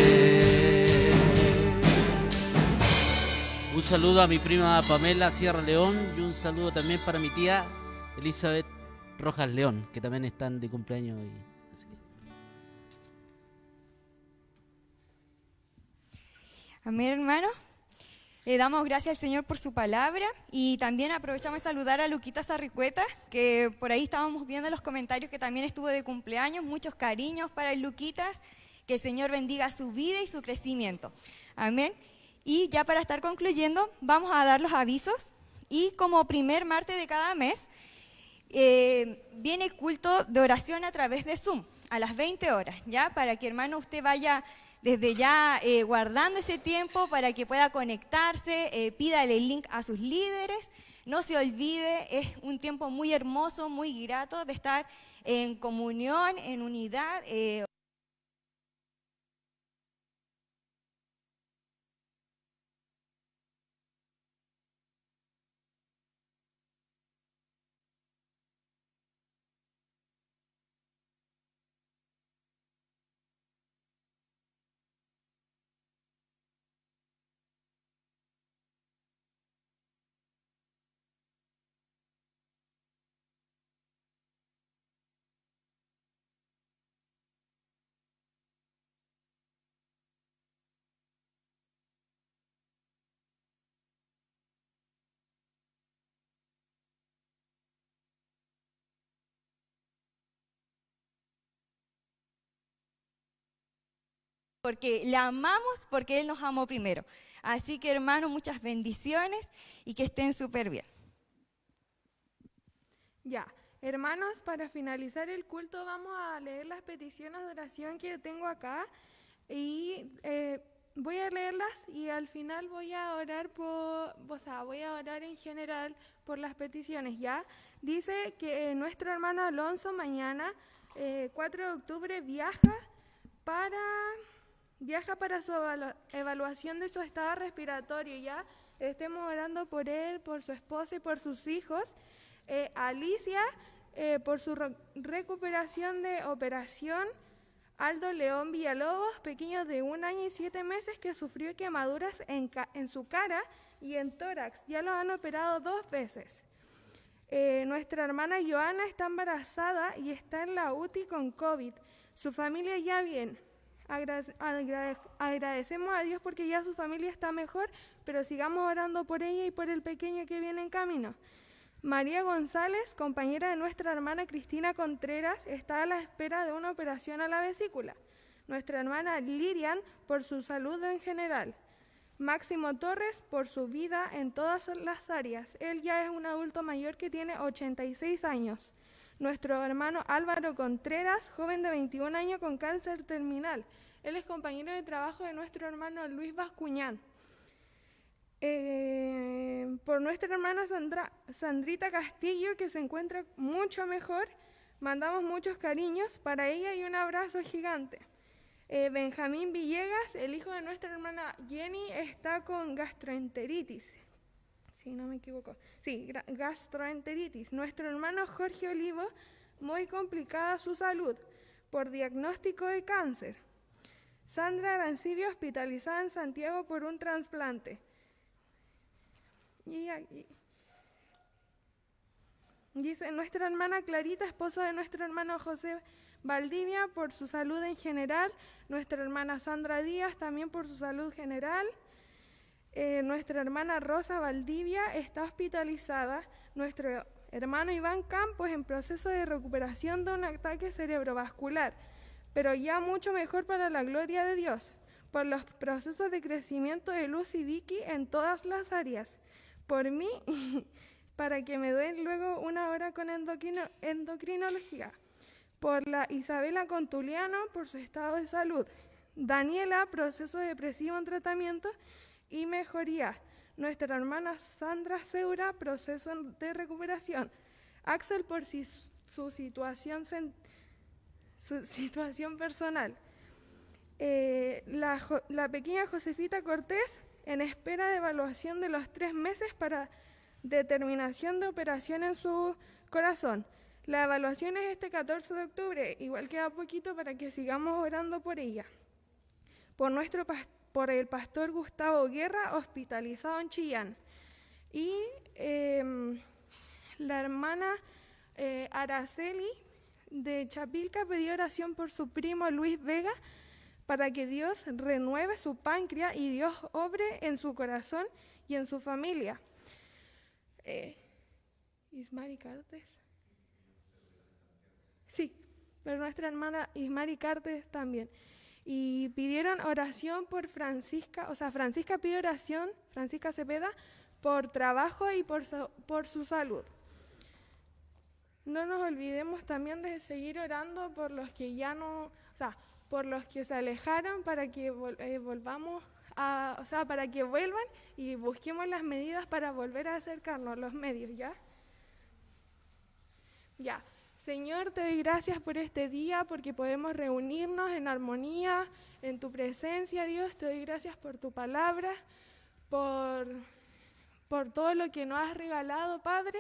saludo a mi prima Pamela Sierra León y un saludo también para mi tía Elizabeth Rojas León, que también están de cumpleaños hoy. Así que... Amén, hermano. Damos gracias al Señor por su palabra y también aprovechamos de saludar a Luquita Sarricueta, que por ahí estábamos viendo en los comentarios que también estuvo de cumpleaños. Muchos cariños para el Luquitas, que el Señor bendiga su vida y su crecimiento. Amén. Y ya para estar concluyendo, vamos a dar los avisos y como primer martes de cada mes viene el culto de oración a través de Zoom a las 20 horas, ¿ya? Para que, hermano, usted vaya desde ya guardando ese tiempo para que pueda conectarse, pídale el link a sus líderes, no se olvide, es un tiempo muy hermoso, muy grato de estar en comunión, en unidad. Porque le amamos, porque Él nos amó primero. Así que, hermanos, muchas bendiciones y que estén súper bien. Ya, hermanos, para finalizar el culto vamos a leer las peticiones de oración que tengo acá y voy a leerlas y al final voy a orar voy a orar en general por las peticiones, ¿ya? Dice que nuestro hermano Alonso mañana, 4 de octubre, viaja para su evaluación de su estado respiratorio, ¿ya? Estemos orando por él, por su esposa y por sus hijos. Alicia, por su recuperación de operación. Aldo León Villalobos, pequeño de 1 año y 7 meses que sufrió quemaduras en su cara y en tórax. Ya lo han operado 2 veces. Nuestra hermana Joana está embarazada y está en la UTI con COVID. Su familia ya bien. Agradecemos a Dios porque ya su familia está mejor, pero sigamos orando por ella y por el pequeño que viene en camino. María González, compañera de nuestra hermana Cristina Contreras, está a la espera de una operación a la vesícula. Nuestra hermana Lirian, por su salud en general. Máximo Torres, por su vida en todas las áreas. Él ya es un adulto mayor que tiene 86 años. Nuestro hermano Álvaro Contreras, joven de 21 años con cáncer terminal. Él es compañero de trabajo de nuestro hermano Luis Bascuñán. Por nuestra hermana Sandrita Castillo, que se encuentra mucho mejor, mandamos muchos cariños para ella y un abrazo gigante. Benjamín Villegas, el hijo de nuestra hermana Jenny, está con gastroenteritis. Si no me equivoco. Sí, gastroenteritis. Nuestro hermano Jorge Olivo, muy complicada su salud por diagnóstico de cáncer. Sandra Arancibio, hospitalizada en Santiago por un trasplante. Y aquí dice nuestra hermana Clarita, esposa de nuestro hermano José Valdivia, por su salud en general. Nuestra hermana Sandra Díaz, también por su salud general. Nuestra hermana Rosa Valdivia está hospitalizada. Nuestro hermano Iván Campos en proceso de recuperación de un ataque cerebrovascular, pero ya mucho mejor para la gloria de Dios, por los procesos de crecimiento de Luz y Vicky en todas las áreas. Por mí, para que me den luego una hora con endocrinología. Por la Isabela Contuliano, por su estado de salud. Daniela, proceso depresivo en tratamiento y mejoría. Nuestra hermana Sandra Seura, proceso de recuperación. Axel, por su situación personal. La pequeña Josefita Cortés, en espera de evaluación de los 3 meses para determinación de operación en su corazón. La evaluación es este 14 de octubre, igual queda poquito para que sigamos orando por ella. por el pastor Gustavo Guerra, hospitalizado en Chillán. Y la hermana Araceli de Chapilca pidió oración por su primo Luis Vega para que Dios renueve su páncreas y Dios obre en su corazón y en su familia. Ismari Cartes. Sí, pero nuestra hermana Ismari Cartes también. Y pidieron oración por Francisca, o sea, Francisca pidió oración, Francisca Cepeda, por trabajo y por su salud. No nos olvidemos también de seguir orando por los que ya no, o sea, por los que se alejaron para que volvamos a, o sea, para que vuelvan y busquemos las medidas para volver a acercarnos a los medios, ¿ya? Ya. Señor, te doy gracias por este día, porque podemos reunirnos en armonía, en tu presencia, Dios. Te doy gracias por tu palabra, por todo lo que nos has regalado, Padre.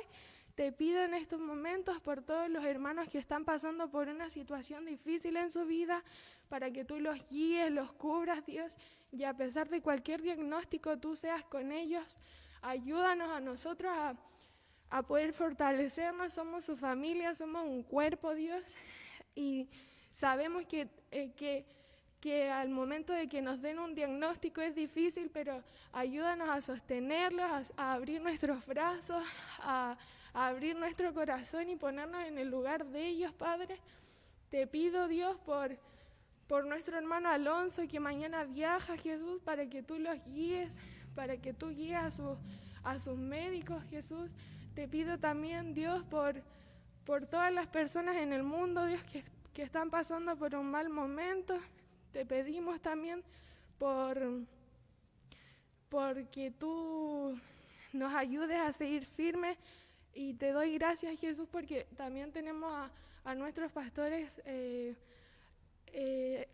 Te pido en estos momentos por todos los hermanos que están pasando por una situación difícil en su vida, para que tú los guíes, los cubras, Dios, y a pesar de cualquier diagnóstico, tú seas con ellos. Ayúdanos a nosotros a poder fortalecernos. Somos su familia, somos un cuerpo, Dios, y sabemos que al momento de que nos den un diagnóstico es difícil, pero ayúdanos a sostenerlos, a abrir nuestros brazos, a abrir nuestro corazón y ponernos en el lugar de ellos, Padre. Te pido, Dios, por nuestro hermano Alonso, que mañana viaja, Jesús, para que tú los guíes, para que tú guíes a sus médicos, Jesús. Te pido también, Dios, por todas las personas en el mundo, Dios, que están pasando por un mal momento. Te pedimos también porque tú nos ayudes a seguir firmes. Y te doy gracias, Jesús, porque también tenemos a nuestros pastores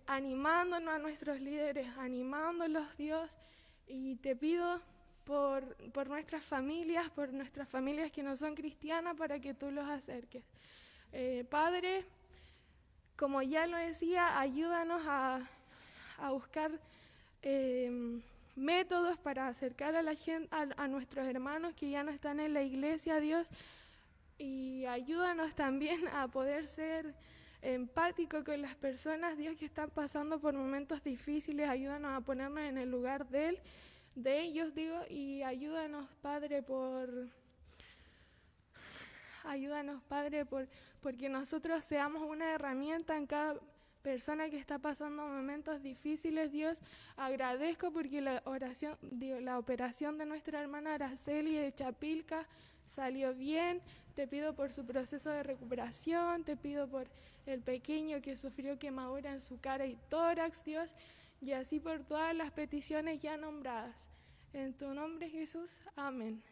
animándonos, a nuestros líderes, animándolos, Dios. Y te pido por nuestras familias que no son cristianas, para que tú los acerques. Padre, como ya lo decía, ayúdanos a buscar métodos para acercar a la gente, a nuestros hermanos que ya no están en la iglesia, Dios, y ayúdanos también a poder ser empáticos con las personas, Dios, que están pasando por momentos difíciles. Ayúdanos a ponernos en el lugar de ellos, digo, y ayúdanos, Padre, porque nosotros seamos una herramienta en cada persona que está pasando momentos difíciles, Dios. Agradezco porque la operación de nuestra hermana Araceli de Chapilca salió bien. Te pido por su proceso de recuperación, te pido por el pequeño que sufrió quemadura en su cara y tórax, Dios, y así por todas las peticiones ya nombradas. En tu nombre, Jesús, amén.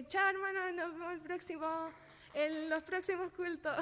Chao, hermanos, nos vemos en los próximos cultos.